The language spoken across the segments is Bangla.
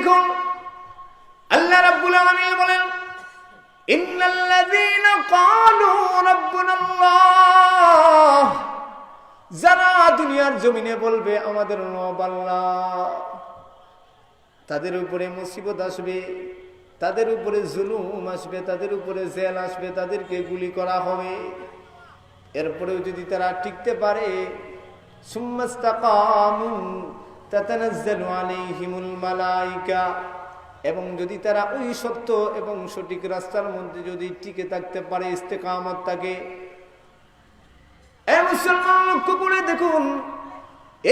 দেখুন আল্লাহ রাব্বুল আলামিন বলেন ইন্নাল্লাযীনা ক্বালু রাব্বুনাল্লাহ, যারা দুনিয়ার জমিনে বলবে আমাদের রব আল্লাহ, তাদের উপরে মুসিবত আসবে, তাদের উপরে জুলুম আসবে, তাদের উপরে জেল আসবে, তাদেরকে গুলি করা হবে। এরপরেও যদি তারা টিকতে পারে, সুম্মাস্তাকামু তাতানাজ্জালু আলাইহিমুল মালায়েকা, এবং যদি তারা ওই সত্য এবং সঠিক রাস্তার মধ্যে যদি টিকে থাকতে পারে, ইস্তেকামত থাকে। এই মুসলমান লক্ষ্য করে দেখুন,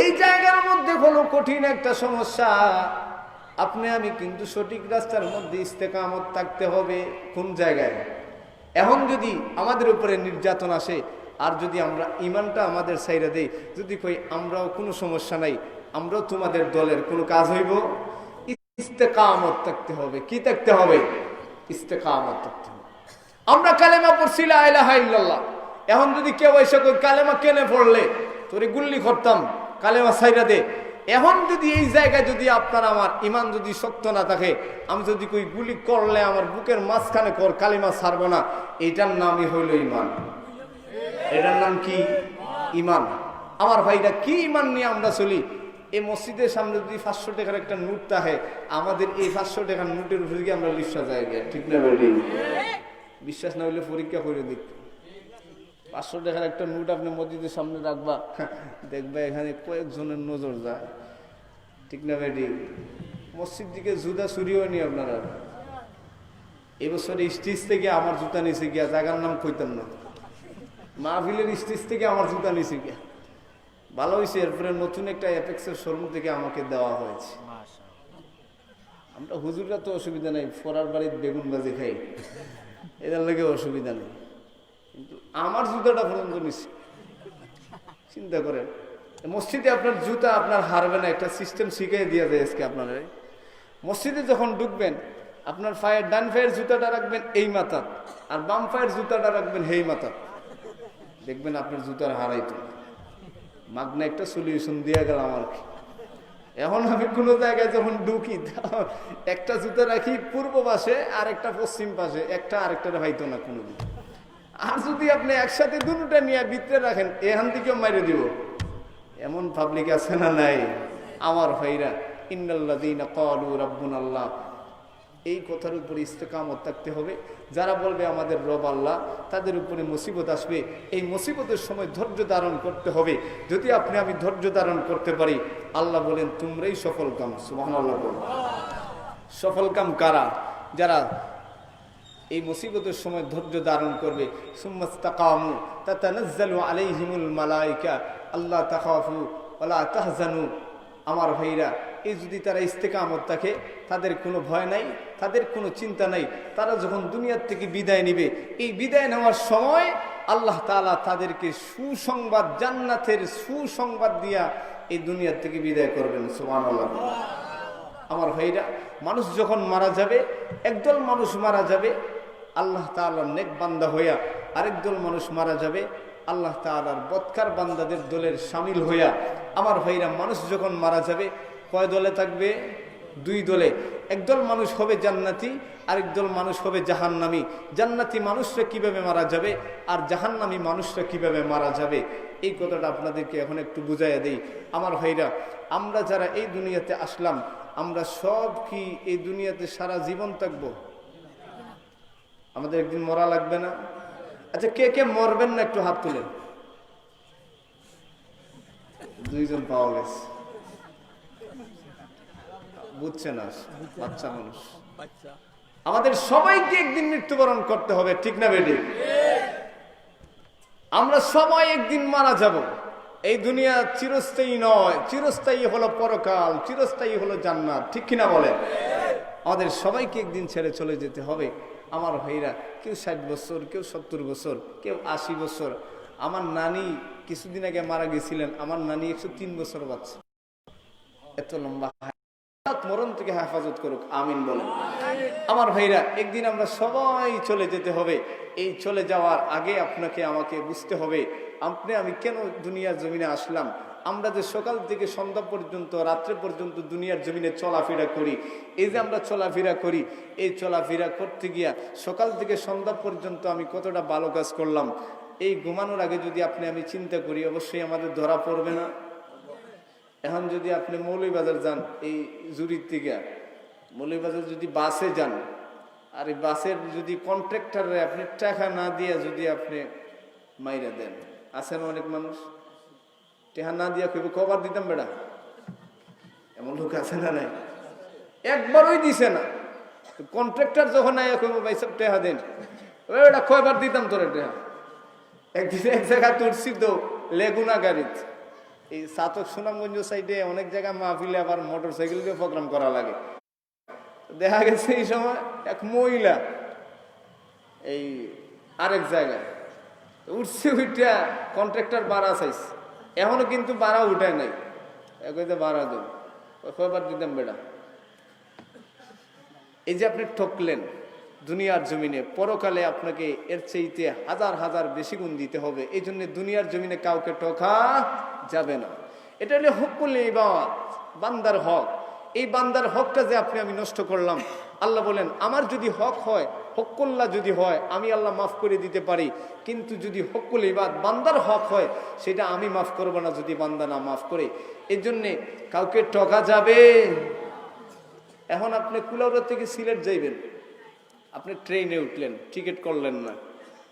এই জায়গার মধ্যে হলো কঠিন একটা সমস্যা। আপনি আমি কিন্তু সঠিক রাস্তার মধ্যে ইস্তেকামত থাকতে হবে। কোন জায়গায়? এখন যদি আমাদের উপরে নির্যাতন আসে আর যদি আমরা ইমানটা আমাদের সাইরা দেই, যদি কই আমরাও কোনো সমস্যা নাই, আমরাও তোমাদের দলের কোনো কাজ হইব, ইস্তেকামত থাকতে হবে। কি থাকতে হবে? ইস্তেকামত থাকতে হবে। আমরা কালেমা পড়ছি লা ইলাহা ইল্লাল্লাহ, এখন যদি কেউ এসে কই কালেমা কেনে পড়লে তোরে গুল্লি করতাম, কালেমা সাইরা দে, এখন যদি এই জায়গায় যদি আপনার আমার ইমান যদি শক্ত না থাকে, আমি যদি কই গুলি করলে আমার বুকের মাঝখানে কর, কালিমা ছাড়বো না, এটার নামই হইল ইমান। এটার নাম কি? ইমান। আমার ভাইরা, কি ইমান নিয়ে আমরা চলি? এই মসজিদের সামনে যদি 500 টাকার একটা নোট থাকে, আমাদের এই 500 টাকার নোটের উপরে গিয়ে আমরা লিপ্সা জায়গা, ঠিক না? বিশ্বাস না হইলে পরীক্ষা করে দেখ। 500 টাকার একটা নোট আপনি মসজিদের সামনে রাখবা, দেখবা এখানে কয়েকজনের নজর যায়, ঠিক না বেটি? মসজিদ দিকে জুতা চুরিও নি আপনারা। এবছর স্টেজ থেকে আমার জুতা নিচে গিয়া, জায়গার নাম কইতাম না, মাহফিলের স্টেজ থেকে আমার জুতা নিচে গিয়া। ভালো হয়েছে, এরপরে নতুন একটা অ্যাপেক্সের শোরুম থেকে আমাকে দেওয়া হয়েছে। আমরা হুজুররা তো অসুবিধা নেই, ফরার বাড়ির বেগুন ভাজি খাই, এদের লাগে অসুবিধা নেই, কিন্তু আমার জুতাটা পর্যন্ত নিচ্ছে। চিন্তা করেন, মসজিদে আপনার জুতা আপনার হারবে না, একটা সিস্টেম শিখিয়ে দিয়ে যায় আজকে আপনারা। মসজিদে যখন ঢুকবেন, আপনার পায়ের ডান পায়ের জুতাটা রাখবেন এই মাথা, আর বাম পায়ের জুতাটা রাখবেন এই মাথা, দেখবেন আপনার জুতার হারাইতো। মাগনা একটা সলিউশন দিয়ে গেলাম আর কি। এখন আমি কোনো জায়গায় যখন ঢুকি, একটা জুতা রাখি পূর্ব পাশে আর একটা পশ্চিম পাশে, একটা আরেকটা ভাইতো না কোনোদিন। আর যদি আপনি একসাথে দুটোটা নিয়ে ভিতরে রাখেন, এখান থেকেও মাইরে দিব। এমন পাবলিক আছে না নাই? আমার ভাইরা, ইন্নাল্লাযীনা ক্বালু রাব্বুনাল্লাহ, এই কথার উপরে ইস্তেকামত থাকতে হবে। যারা বলবে আমাদের রব আল্লাহ, তাদের উপরে মুসিবত আসবে, এই মুসিবতের সময় ধৈর্য ধারণ করতে হবে। যদি আপনি আমি ধৈর্য ধারণ করতে পারি, আল্লাহ বলেন তোমরাই সফল কাম। সুবহানাল্লাহ বলেন। সফল কাম কারা? যারা এই মুসিবতের সময় ধৈর্য ধারণ করবে। সুম্মাস্তাকামু তাতানাজ্জালু আলাইহিমুল মালায়েকা আল্লা তাখাফু ওয়ালা তাহজানু। আমার ভাইরা, এই যদি তারা ইস্তেকামত থাকে, তাদের কোনো ভয় নাই, তাদের কোনো চিন্তা নাই। তারা যখন দুনিয়ার থেকে বিদায় নিবে, এই বিদায় নেওয়ার সময় আল্লাহ তাআলা তাদেরকে সুসংবাদ, জান্নাতের সুসংবাদ দিয়া এই দুনিয়ার থেকে বিদায় করবেন। সুবহানাল্লাহ। আমার ভাইরা, মানুষ যখন মারা যাবে, একদল মানুষ মারা যাবে আল্লাহ তাআলার নেক বান্দা হইয়া, আরেকদল মানুষ মারা যাবে আল্লাহ তাআলার বদকার বান্দাদের দলের শামিল হইয়া। আমার ভাইরা, মানুষ যখন মারা যাবে কয় দলে থাকবে? 2 দলে। একদল মানুষ হবে জান্নাতি, আরেকদল মানুষ হবে জাহান্নামী। জান্নাতি মানুষরা কিভাবে মারা যাবে আর জাহান্নামী মানুষরা কিভাবে মারা যাবে, এই কথাটা আপনাদেরকে এখন একটু বুঝাইয়া দেই। আমার ভাইরা, আমরা যারা এই দুনিয়াতে আসলাম, আমরা সব কি এই দুনিয়াতে সারা জীবন থাকবো? আমাদের একদিন মরা লাগবে না? আচ্ছা, কে কে মরবেন না একটু হাত তুলেন। 2 জন পাওয়া গেছে। বুঝছে না, বাচ্চা মানুষ। আমাদের সবাইকে একদিন মৃত্যুবরণ করতে হবে, ঠিক না বেটি? আমরা সবাই একদিন মারা যাব। এই দুনিয়া চিরস্থায়ী নয়, চিরস্থায়ী হলো পরকাল, চিরস্থায়ী হলো জান্নাত, ঠিক কিনা বলে? আমাদের সবাইকে একদিন ছেড়ে চলে যেতে হবে। আমার ভাইরা, কেউ 60 বছর, কেউ 70 বছর, কেউ 80 বছর। আমার নানি কিছুদিন আগে মারা গেছিলেন, আমার নানি 103 বছর বাচ্চা। এত লম্বা মরণ থেকে হেফাজত করুক, আমিন বলেন। আমার ভাইরা, একদিন আমরা সবাই চলে যেতে হবে। এই চলে যাওয়ার আগে আপনাকে আমাকে বুঝতে হবে, আপনি আমি কেন দুনিয়ার জমিনে আসলাম। আমরা যে সকাল থেকে সন্ধ্যা পর্যন্ত রাত্রে পর্যন্ত দুনিয়ার জমিনে চলাফেরা করি, এই যে আমরা চলাফেরা করি, এই চলাফেরা করতে গিয়া সকাল থেকে সন্ধ্যা পর্যন্ত আমি কতটা ভালো কাজ করলাম, এই ঘুমানোর আগে যদি আমি চিন্তা করি, অবশ্যই আমাদের ধরা পড়বে না? এখন যদি আপনি মৌলভীবাজার যান, এই জুরির থেকে মৌলভীবাজার যদি বাসে যান, আর এই বাসের যদি কন্ট্রাক্টরে আপনি টাকা না দিয়ে যদি আপনি মাইরা দেন, আছেন অনেক মানুষ টাকা না দিয়া কেউ কভার দিতাম বেড়া, এমন লোক আছে না? নাই, একবারই দিছে না। কন্ট্রাক্টর যখন আয়া কইব ভাই সব টাকা দেন, ওটা কয়বার দিতাম তোরে টাকা। একদিন এক জায়গায় তুলছি তো লেগুনা গাড়িতে, এই সাতক সুনামগঞ্জ সাইডে অনেক জায়গায় মাহফিলে আবার মোটর সাইকেল দিয়ে প্রোগ্রাম করা লাগে। দেখা গেছে এই সময় এক মহিলা এই আরেক জায়গায় উঠছে, উঠা কন্ট্রাক্টর ভাড়া চাইছে, এখনো কিন্তু ভাড়া উঠায় নাই। একইতে ভাড়া দেব, কয়বার দিতাম বেড়া। এই যে আপনি ঠকলেন দুনিয়ার জমিনে, পরকালে আপনাকে এর চাইতে হাজার হাজার বেশি গুণ দিতে হবে। এই জন্য দুনিয়ার জমিনে কাউকে ঠকা যাবে না। এটা হলো হকুল ইবাদ, বান্দার হক। এই বান্দার হকটা যে আমি নষ্ট করলাম, আল্লাহ বলেন আমার যদি হক হয়, হকুল্লাহ যদি হয়, আমি আল্লাহ মাফ করে দিতে পারি। কিন্তু যদি হকুল ইবাদ বান্দার হক হয়, সেটা আমি মাফ করবো না যদি বান্দা না মাফ করে। এই জন্যে কাউকে ঠকা যাবে। এখন আপনি কুলাউড়া থেকে সিলেট যাইবেন, আপনি ট্রেনে উঠলেন, টিকিট করলেন না,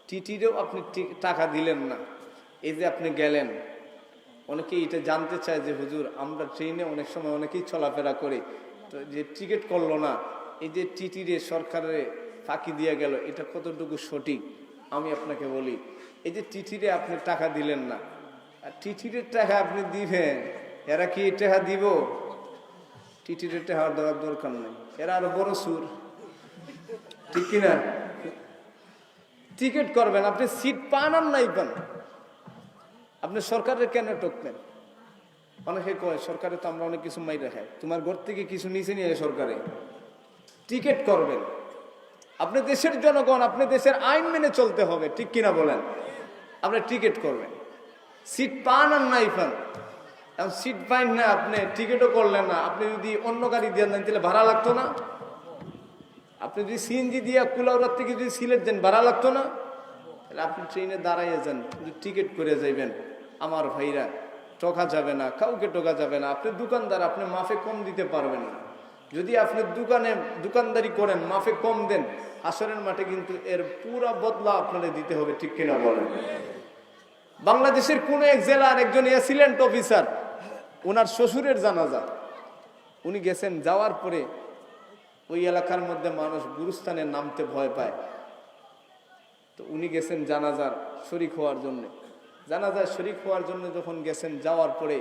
টিটিরেও আপনি টাকা দিলেন না, এই যে আপনি গেলেন। অনেকেই এটা জানতে চায় যে হুজুর, আমরা ট্রেনে অনেক সময় অনেকেই চলাফেরা করে, তো যে টিকিট করলো না, এই যে টিটিরে সরকারের ফাঁকি দিয়ে গেল, এটা কতটুকু সঠিক? আমি আপনাকে বলি, এই যে টিটিরে আপনি টাকা দিলেন না, আর টিটিরের টাকা আপনি দিবেন, এরা কি টাকা দিব? টিটিরের টাকা দেওয়ার দরকার নেই, এরা আরো বড় সুর, ঠিক কিনা? টিকিট করবেন, আপনি সিট পান আর নাই পান, আপনি সরকারের কেন টকবেন? অনেকে কয় সরকারে তো আমরা অনেক কিছু মাইরে খাই, তোমার ঘর থেকে কিছু নিচে নিয়ে সরকারে। টিকিট করবেন, আপনি দেশের জনগণ, আপনি দেশের আইন মেনে চলতে হবে, ঠিক কিনা বলেন? আপনি টিকিট করবেন, সিট পান আর নাই পান। এখন সিট পাইন না, আপনি টিকিটও করলেন না, আপনি যদি অন্য গাড়ি দিয়ে নেন তাহলে ভাড়া লাগতো না? আপনি যদি সিএনজি দিয়ে কুলাউড়ার থেকে যদি সিলেট দেন, ভাড়া লাগতো না? তাহলে আপনি ট্রেনে দাঁড়াইয়ে যান, টিকিট করে যাইবেন। আমার ভাইরা, ঠকা যাবে না, কাউকে ঠকা যাবে না। আপনি দোকানদার, আপনি মাফে কম দিতে পারবেন না। যদি আপনি দোকানদারি করেন, মাফে কম দেন, হাসরের মাঠে কিন্তু এর পুরা বদলা আপনাদের দিতে হবে, ঠিক কিনা বলেন? বাংলাদেশের কোন এক জেলার একজন অ্যাসিলেন্ট অফিসার, ওনার শ্বশুরের জানাজা, উনি গেছেন, যাওয়ার পরে ওই এলাকার মধ্যে মানুষ গুরুস্থানে নামতে ভয় পায়, তো উনি গেছেন জানাজার শরীক হওয়ার জন্য। জানাজার শরীক হওয়ার জন্য যখন গেছেন, যাওয়ার পরে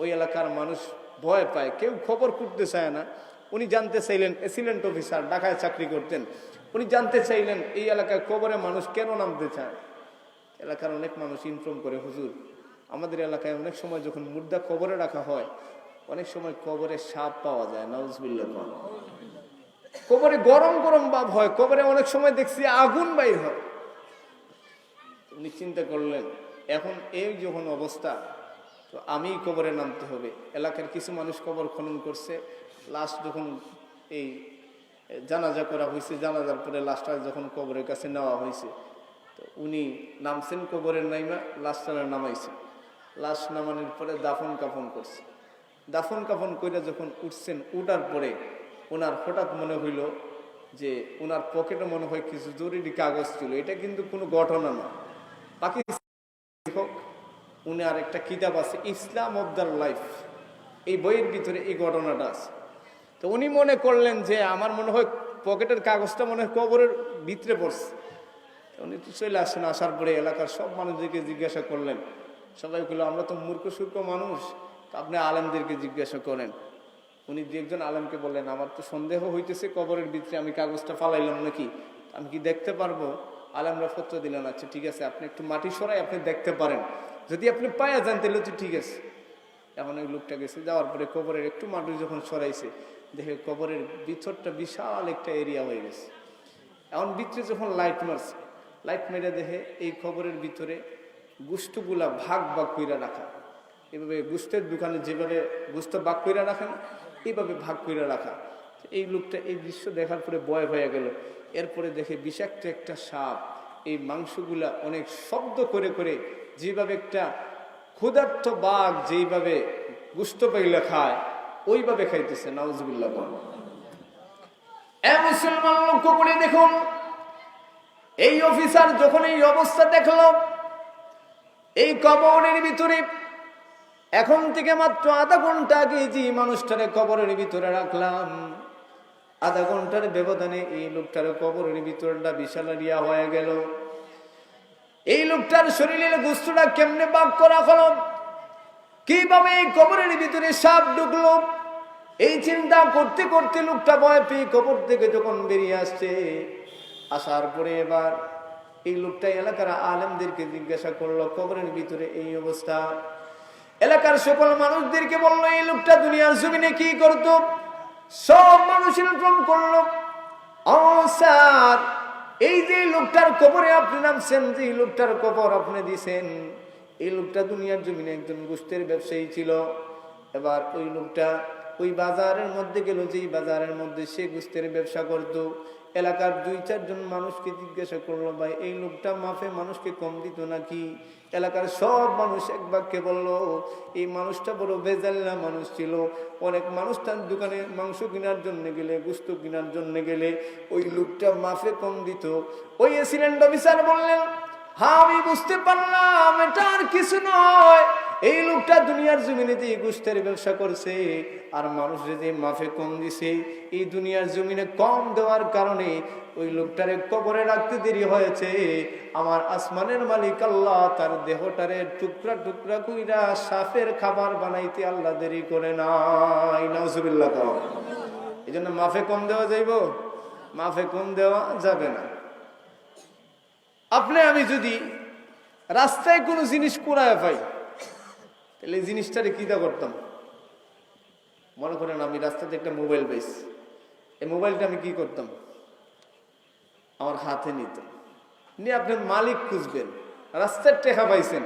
ওই এলাকার মানুষ ভয় পায়, কেউ খবর করতে চায় না। উনি জানতে চাইলেন, অ্যাসিলেন্ট অফিসার, ঢাকায় চাকরি করতেন, উনি জানতে চাইলেন এই এলাকায় কবরে মানুষ কেন নামতে চায়। এলাকার অনেক মানুষ ইনফর্ম করে, হুজুর আমাদের এলাকায় অনেক সময় যখন মুর্দা কবরে রাখা হয়, অনেক সময় কবরে সাপ পাওয়া যায়, নাউজুবিল্লাহ। কবরে গরম গরম ভাব হয়, কবরে অনেক সময় দেখছি আগুন বাইর হয়। উনি চিন্তা করলেন, এখন এই যখন অবস্থা, তো আমি কবরে নামতে হবে। এলাকার কিছু মানুষ কবর খনন করছে, লাশ যখন এই জানাজা করা হয়েছে, জানাজার পরে লাশটা যখন কবরের কাছে নেওয়া হয়েছে, তো উনি নামছেন কবরের নাইমা, লাশটা নামাইছে। লাশ নামানোর পরে দাফন কাফন করছে। দাফন কাফন করে যখন উঠছেন, উঠার পরে ওনার হঠাৎ মনে হইল যে ওনার পকেটে মনে হয় কিছু জরুরি কাগজ ছিল। এটা কিন্তু কোনো ঘটনা না, বাকি উনি আর একটা কিতাব আছে, ইসলাম অব দ্য লাইফ, এই বইয়ের ভিতরে এই ঘটনাটা আছে। তো উনি মনে করলেন যে আমার মনে হয় পকেটের কাগজটা মনে হয় কবরের ভিতরে পড়ছে। উনি চলে আসেন, আসার পরে এলাকার সব মানুষদেরকে জিজ্ঞাসা করলেন। সবাই বললো আমরা তো মূর্খ সূর্খ মানুষ, আপনি আলেমদেরকে জিজ্ঞাসা করেন। উনি দু একজন আলেমকে বললেন, আমার তো সন্দেহ হইতেছে কবরের ভিতরে আমি কাগজটা ফালাইলাম নাকি, আমি কি দেখতে পারবো? আলেমরা ফতোয়া দিলেন, আচ্ছা ঠিক আছে, আপনি একটু মাটি সরাই আপনি দেখতে পারেন, যদি আপনি পায়া যান তাহলে তো ঠিক আছে। এখন ওই লোকটা গেছে, যাওয়ার পরে কবরের একটু মাটি যখন সরাইছে, দেখে কবরের ভিতরটা বিশাল একটা এরিয়া হয়ে গেছে। এখন ভিতরে যখন লাইট মারছে, লাইট মেরে দেখে এই কবরের ভিতরে গোশতগুলা ভাগ ভাগ কইরা রাখা, এভাবে গোস্তের দোকানে যেভাবে গোস্ত ভাগ করে রাখেন এইভাবে ভাগ করে রাখা। এই লোকটা এই দৃশ্য দেখার পরে ভয় হয়ে গেল। এরপরে দেখে বিষাক্ত একটা সাপ এই মাংসগুলা অনেক শব্দ করে করে যেভাবে একটা ক্ষুধার্ত বাঘ যেইভাবে গোস্ত পাইলে খায় ওইভাবে খাইতেছে। নাউজুবিল্লাহ। মুসলমান লক্ষ্য করে দেখুন, এই অফিসার যখন এই অবস্থা দেখল, এই কবরের ভিতরে এখন থেকে মাত্র আধা ঘন্টা আগে যে মানুষটারে কবরের ভিতরে রাখলাম, আধা ঘন্টার ব্যবধানে এই লোকটার কবরের ভিতরটা বিশালারিয়া হয়ে গেল। এই লোকটার শরীরের গোস্তটা কেমনে ভাগ করা হলো, কিভাবে এই কবরের ভিতরে সাপ ঢুকলো, এই চিন্তা করতে করতে লোকটা ভয় পেয়ে কবর থেকে যখন বেরিয়ে আসছে, আসার পরে এবার এই লোকটা এলাকার আলেমদেরকে জিজ্ঞাসা করলো কবরের ভিতরে এই অবস্থা। এলাকার সকল মানুষদেরকে বললো এই লোকটা দুনিয়ার জমিনে কি করতো। সব মানুষ এরকম করলো, ও স্যার, এই যে লোকটার কবরে আপনি নামছেন, যে লোকটার কবর আপনি দিছেন, এই লোকটা দুনিয়ার জমিনে একজন গোস্তের ব্যবসায়ী ছিল। এবার ওই লোকটা ওই বাজারের মধ্যে গেল, যেই বাজারের মধ্যে সে গোস্তের ব্যবসা করত। এলাকার 2-4 জন মানুষকে জিজ্ঞাসা করলো, ভাই এই লোকটা মাফে মানুষকে কম দিত নাকি? এলাকার সব মানুষ এক বাক্যে বললো, এই মানুষটা বড় বেজাল্লা মানুষ ছিল। অনেক মানুষ তার দোকানে মাংস কেনার জন্য গেলে, গোস্ত কেনার জন্য গেলে ওই লোকটা মাফে কম দিত। ওই অ্যাসিস্ট্যান্ট অফিসার বললেন, হ্যাঁ আমি বুঝতে পারলাম, এটা আর কিছু নয়, এই লোকটা দুনিয়ার জমিনে যে গোস্তের ব্যবসা করছে আর মানুষ যে মাফে কম দিছে, এই দুনিয়ার জমিনে কম দেওয়ার কারণে ওই লোকটারে কবরে রাখতে দেরি হয়েছে। আমার আসমানের মালিক আল্লাহ তার দেহটারে টুকরা টুকরা কইরা সাপের খাবার বানাইতে আল্লাহ দেরি করে নাই। নাউজুবিল্লাহ। এই জন্য মাফে কম দেওয়া যাইব? মাফে কম দেওয়া যাবে না। আপনি আমি যদি রাস্তায় কোনো জিনিস কুড়ায় পাই, তাহলে এই জিনিসটারে কি দা করতাম? মনে করেন আমি রাস্তাতে একটা মোবাইল পাইছি, এই মোবাইলটা আমি কি করতাম? আমার হাতে নিতাম, নিয়ে আপনি মালিক খুঁজবেন। রাস্তার টেকা পাইছেন,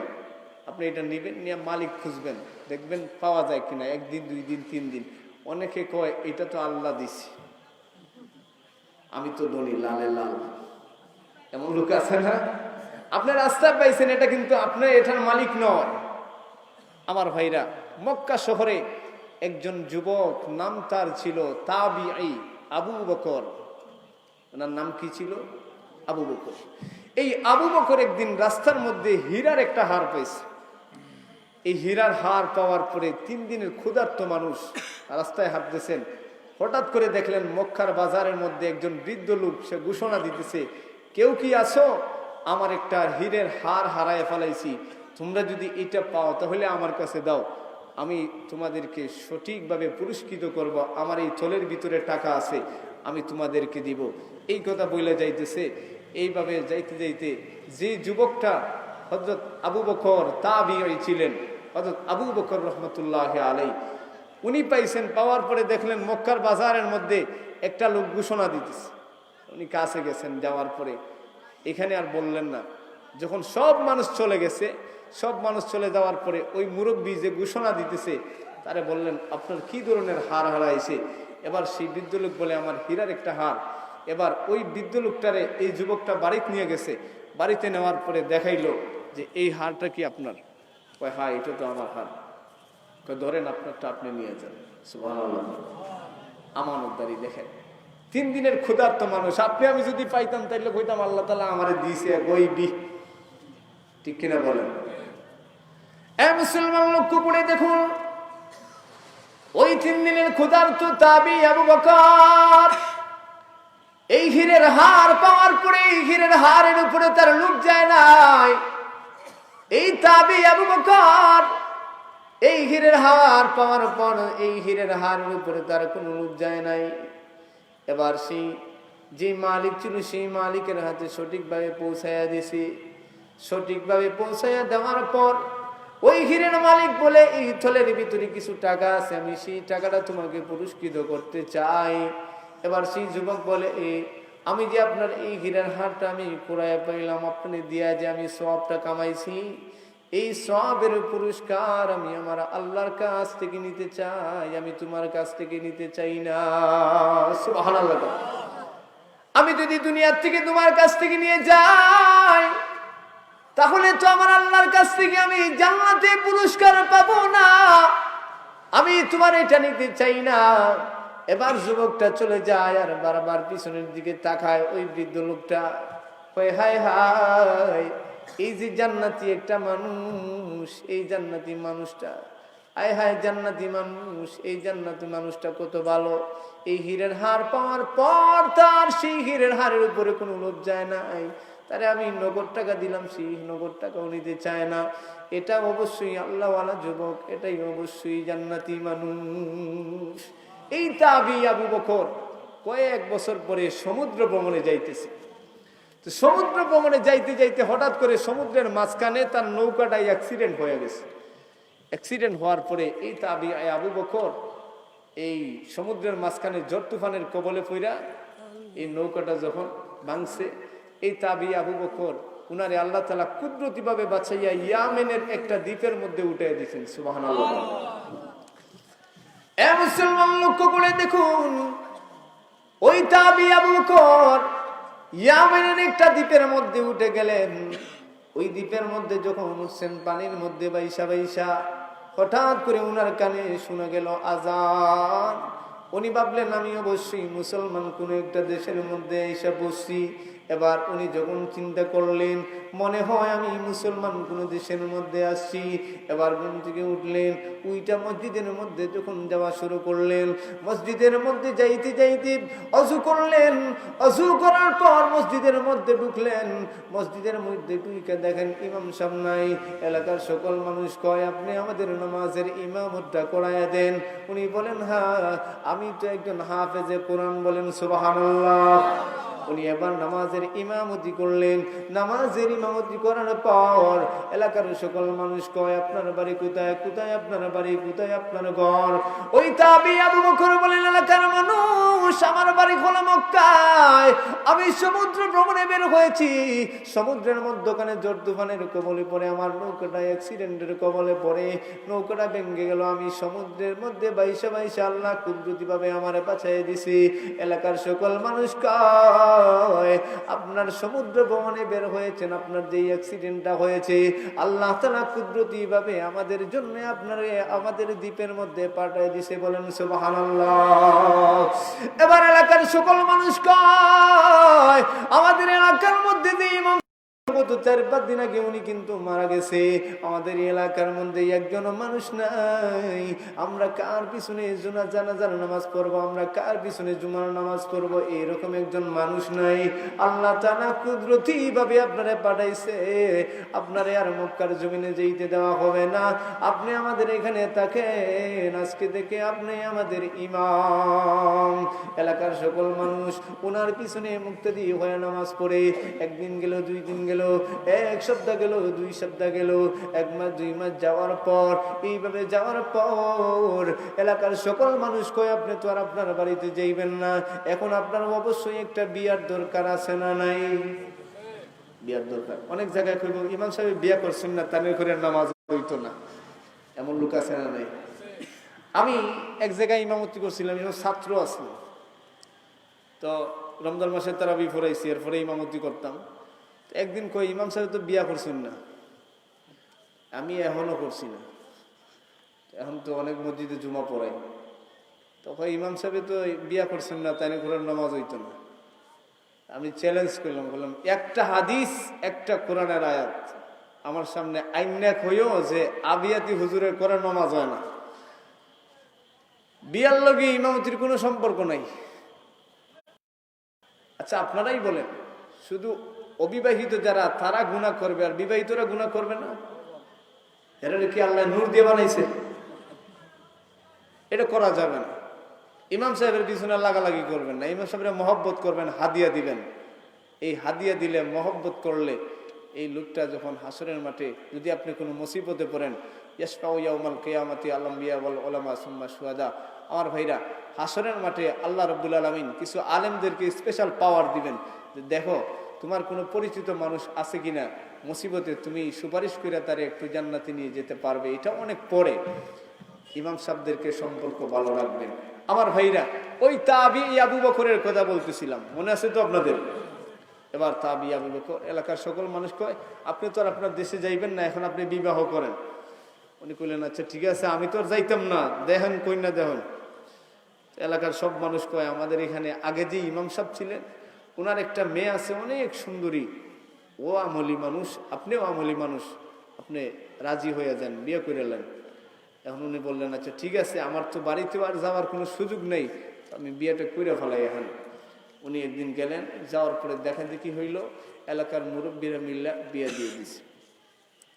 আপনি এটা নিবেন, নিয়ে মালিক খুঁজবেন, দেখবেন পাওয়া যায় কিনা। 1 দিন 2 দিন 3 দিন। অনেকে কয় এটা তো আল্লাহ দিছি, আমি তো ধনী, লালে লাল। এমন লোক আছে না? আপনার রাস্তায় পাইছেন, এটা কিন্তু আপনার এটার মালিক নয়। আমার ভাইরা, মক্কা শহরে একজন যুবক, নাম তার ছিল তাবিঈ আবু বকর। ওনার নাম কি ছিল? আবু বকর। এই আবু বকর একদিন রাস্তার মধ্যে হীরার একটা হার পেয়েছে। এই হীরার হার পাওয়ার পরে 3 দিনের ক্ষুধার্ত মানুষ রাস্তায় হাঁটতেছেন। হঠাৎ করে দেখলেন মক্কার বাজারের মধ্যে একজন বৃদ্ধ লোক, সে ঘোষণা দিতেছে, কেউ কি আছো? আমার একটা হীরের হার হারায় ফেলাইছি, তোমরা যদি এটা পাও তাহলে আমার কাছে দাও, আমি তোমাদেরকে সঠিকভাবে পুরস্কৃত করব। আমার এই থলের ভিতরে টাকা আছে, আমি তোমাদেরকে দিব। এই কথা বলে যাইতেছে। এইভাবে যাইতে যাইতে যে যুবকটা হযরত আবু বকর তাবিঈ ছিলেন, হযরত আবু বকর রহমতুল্লাহ আলাইহি, উনি পাইছেন। পাওয়ার পরে দেখলেন মক্কার বাজারের মধ্যে একটা লোক ঘোষণা দিতেছে। উনি কাছে গেছেন, যাওয়ার পরে এখানে আর বললেন না। যখন সব মানুষ চলে গেছে, সব মানুষ চলে যাওয়ার পরে ওই মুরব্বী যে ঘোষণা দিতেছে তারে বললেন, আপনার কি ধরনের হার হারাইছে? এবার সেই বৃদ্ধ লোক বলে, আমার হীরার একটা হার। এবার ওই বৃদ্ধ লোকটারে এই যুবকটা বাড়িতে নিয়ে গেছে। বাড়িতে নেওয়ার পরে দেখাইলো যে এই হারটা কি আপনার? কয় হ্যাঁ, এটা তো আমার হার। কয় ধরেন আপনারটা, আপনি নিয়ে যান। সুবহানাল্লাহ, আমানতদারি। দেখেন 3 দিনের ক্ষুধার্ত মানুষ। আপনি আমি যদি পাইতাম তাইলে কইতাম আল্লাহ তাআলা আমারে দিয়েছে গইবি। ঠিক কিনা বলেন? মুসলমান লক্ষ্য করে দেখুন, ওই 3 দিনের ক্ষুধার্ত তাবি আবু বকর এই হীরের হার পাওয়ার পরে, এই হীরের হারের উপরে তার লোভ যায় নাই। এই তাবি আবু বকর এই হীরের হার পাওয়ার পর এই হীরের হারের উপরে তার কোনো লোভ যায় নাই। এবার সেই যে মালিক ছিল, সেই মালিকের হাতে সঠিকভাবে পৌঁছাইয়া দিছি। সঠিকভাবে পৌঁছাইয়া দেওয়ার পর ওই হীরের মালিক বলে, এই থলের ভিতরে কিছু টাকা আছে, আমি সেই টাকাটা তোমাকে পুরস্কৃত করতে চাই। এবার সেই যুবক বলে, আমি যে আপনার এই হীরের হারটা আমি কুড়াইয়া পাইলাম, আপনি দিয়া যে আমি সওয়াবটা কামাইছি, এই সওয়াবের পুরস্কার আমি আমার আল্লাহর কাছ থেকে নিতে চাই, আমি তোমার কাছ থেকে নিতে চাই না। সুবহানাল্লাহ। আমি যদি দুনিয়ার থেকে তোমার কাছ থেকে নিয়ে যাই, তাহলে তো আমার আল্লাহর কাছ থেকে আমি জান্নাতে পুরস্কার পাবো না। আমি তোমার এটা নিতে চাই না। এবার যুবকটা চলে যায় আর বারবার পিছনের দিকে তাকায়। ওই বৃদ্ধ লোকটা কয়, হায় হায়, এই যে জান্নাতি একটা মানুষ, এই জান্নাতি মানুষটা, আয় হায় জান্নাতি মানুষ, এই জান্নাতি মানুষটা কত ভালো। এই হীরের হার পাওয়ার পর তার সেই হীরের হারের উপরে কোনো লোভ যায় নাই। তারে আমি নগদ টাকা দিলাম, সেই নগদ টাকাও নিতে চায় না। এটা অবশ্যই আল্লাহওয়ালা যুবক, এটাই অবশ্যই জান্নাতি মানুষ। এই তাবি আবু বকর কয়েক বছর পরে সমুদ্র ভ্রমণে যাইতেছে। তো সমুদ্র ভ্রমণে যাইতে যাইতে হঠাৎ করে সমুদ্রের মাঝখানে তার নৌকাটাই অ্যাক্সিডেন্ট হয়ে গেছে। অ্যাক্সিডেন্ট হওয়ার পরে এই তাবি আবু বকর এই সমুদ্রের মাঝখানে ঝড় তুফানের কবলে পইরা এই নৌকাটা যখন ভাঙছে, এই তাবি আবু বকর উনারে আল্লাহ তাআলা কুদরতিভাবে বাঁচাইয়া ইয়ামেনের একটা দ্বীপের মধ্যে উঠাইয়া দিয়েছেন। সুবহানাল্লাহ। এ মুসলমান লক্ষ্য করে দেখুন, ওই তাবি আবু বকর ইয়ামেনের একটা দ্বীপের মধ্যে উঠে গেলেন। ওই দ্বীপের মধ্যে যখন উঠছেন, পানির মধ্যে বাইসা বাইসা হঠাৎ করে উনার কানে শোনা গেল আজান। উনি ভাবলেন আমি অবশ্যই মুসলমান কোন একটা দেশের মধ্যে এসে বসছি। এবার উনি যখন চিন্তা করলেন, মনে হয় আমি মুসলমান কোন দেশের মধ্যে আসছি, এবার ঘুম থেকে উঠলেন, উইটা মসজিদের মধ্যে যখন যাওয়া শুরু করলেন, মসজিদের মধ্যে যাইতে যাইতে অজু করলেন। অজু করার পর মসজিদের মধ্যে ঢুকলেন। মসজিদের মধ্যে ঢুকে দেখেন ইমাম সাহেব নাই। এলাকার সকল মানুষ কয়, আপনি আমাদের নামাজের ইমামতটা করায়া দেন। উনি বলেন, হ্যাঁ আমি তো একজন হাফেজে কোরআন। বলেন সুবহানাল্লাহ। উনি এবার নামাজের ইমামতি করলেন। নামাজের ইমামতি করার পর এলাকার সকল মানুষ কয়, আপনার বাড়ি কোথায়? কোথায় আপনার বাড়ি? কোথায় আপনার ঘর? ওই তাবি আবু বকর বলেন, এলাকার মানুষ, আমার বাড়ি হলো মক্কায়। আমি সমুদ্র ভ্রমণে বের হয়েছি। সমুদ্রের মধ্যখানে ঝড় তুফানের কবলে পড়ে আমার নৌকাটা অ্যাক্সিডেন্টের কবলে পড়ে নৌকাটা ভেঙে গেল। আমি সমুদ্রের মধ্যে বাইসা বাইসা আল্লাহ কুদরতিভাবে আমারে বাঁচাইয়া দিছি। এলাকার সকল মানুষ কয়, আপনার সমুদ্র ভ্রমণে বের হয়েছেন, আপনার যে অ্যাক্সিডেন্টটা হয়েছে আল্লাহ তাআলা কুদরতিভাবে আমাদের জন্য আপনারে আমাদের দ্বীপের মধ্যে পাঠিয়ে দিয়েছে। বলেন সুবহানাল্লাহ। এবার এলাকার সকল মানুষ কয়, আমাদের এলাকার মধ্যে যে ইমাম গত 4-5 দিন আগে উনি কিন্তু মারা গেছে। আমাদের এলাকার মধ্যে একজন মানুষ নাই। আমরা কার পিছনে জানাজার নামাজ পড়বো, আমরা কার পিছনে জুমার নামাজ পড়বো, এরকম একজন মানুষ নাই। আল্লাহ তাআলা কুদরতি ভাবে আপনারে পাঠাইছে। আপনারে আর মক্কার জমিনে যেতে দেওয়া হবে না। আপনি আমাদের এখানে থাকেন। আজকে থেকে আপনি আমাদের ইমাম। এলাকার সকল মানুষ ওনার পিছনে মুক্তাদি হয়ে নামাজ পড়ে একদিন গেল, 2 দিন গেল, 1 সপ্তাহ গেল, 2 সপ্তাহ গেল, 1 মাস 2 মাস যাওয়ার পর, এইভাবে যাওয়ার পর এলাকার সকল মানুষ কয়, আপনি তো আর আপনার বাড়িতে যাইবেন না, এখন আপনার অবশ্যই একটা বিয়ার দরকার আছে না নাই? বিয়ার দরকার। অনেক জায়গায় কইব, ইমাম সাহেব বিয়া করছেন না, তানের ঘরের নামাজ হইতো না, এমন লোক আছে না নাই? আমি এক জায়গায় ইমামতি করছিলাম, ছাত্র আসলাম তো রমজান মাসে তারাবি পড়াইছি, এরপরে ইমামতি করতাম। একদিন কই, ইমাম সাহেব তো বিয়া করছেন না। আমি এখনো করছি না, এখন তো অনেক মসজিদে জুমা পড়াই। তখন ইমাম সাহেব তো বিয়া করছেন না, তাই ঘোরার নামাজ হইতো না। আমি চ্যালেঞ্জ করলাম, বললাম একটা হাদিস একটা কোরআনের আয়াত আমার সামনে আইনাক হইও যে আবিয়াতি হুজুরের কোরআন নামাজ হয় না। বিয়ার লগে ইমামতির কোনো সম্পর্ক নাই। আচ্ছা আপনারাই বলেন, শুধু অবিবাহিত যারা তারা গুনাহ করবে আর বিবাহিতরা গুনাহ করবে না? এরা কি আল্লাহ নূর দিয়ে বানাইছে? এটা করা যাবে না। ইমাম সাহেবের পিছনে লাগালাগি করবেন না। ইমাম সাহেবের মহব্বত করবেন, হাদিয়া দিবেন। এই হাদিয়া দিলে, মহব্বত করলে, এই লোকটা যখন হাসরের মাঠে যদি আপনি কোনো মুসিবতে পড়েন, ইয়াশফাউ ইয়াউমাল কিয়ামাতি আল আমবিয়া ওয়াল উলামা সুম্মা শুহাদা, আমার ভাইরা, হাসরের মাঠে আল্লাহ রাব্বুল আলামিন কিছু আলেমদেরকে স্পেশাল পাওয়ার দিবেন যে দেখো তোমার কোনো পরিচিত মানুষ আছে কিনা, মুসিবতে তুমি সুপারিশ করে তারে একটু জান্নাতে নিয়ে যেতে পারবে, এটা অনেক পরে। ইমাম সাহেবদেরকে সম্পর্ক ভালো রাখবেন। আমার ভাইরা, ওই তাবি আবু বকরের কথা বলতেছিলাম, মনে আছে তো আপনাদের? এবার তাবি আবু বকর, এলাকার সকল মানুষ কয় আপনি তো আর আপনার দেশে যাইবেন না, এখন আপনি বিবাহ করেন। উনি কইলেন আচ্ছা ঠিক আছে, আমি তো আর যাইতাম না, দেখেন কই না দেখেন। এলাকার সব মানুষ কয় আমাদের এখানে আগে যে ইমাম সাহেব ছিলেন ওনার একটা মেয়ে আছে অনেক সুন্দরী, ও আমলি মানুষ, আপনিও আমলি মানুষ, আপনি রাজি হয়ে যান, বিয়ে করে নেন। এখন উনি বললেন আচ্ছা ঠিক আছে, আমার তো বাড়িতে আর যাওয়ার কোনো সুযোগ নেই, আমি বিয়েটা করে ফেলাই এখন। উনি একদিন গেলেন, যাওয়ার পরে দেখা দেখি হইল এলাকার মুরব্বীরা মিল্লা বিয়ে দিয়ে দিছে,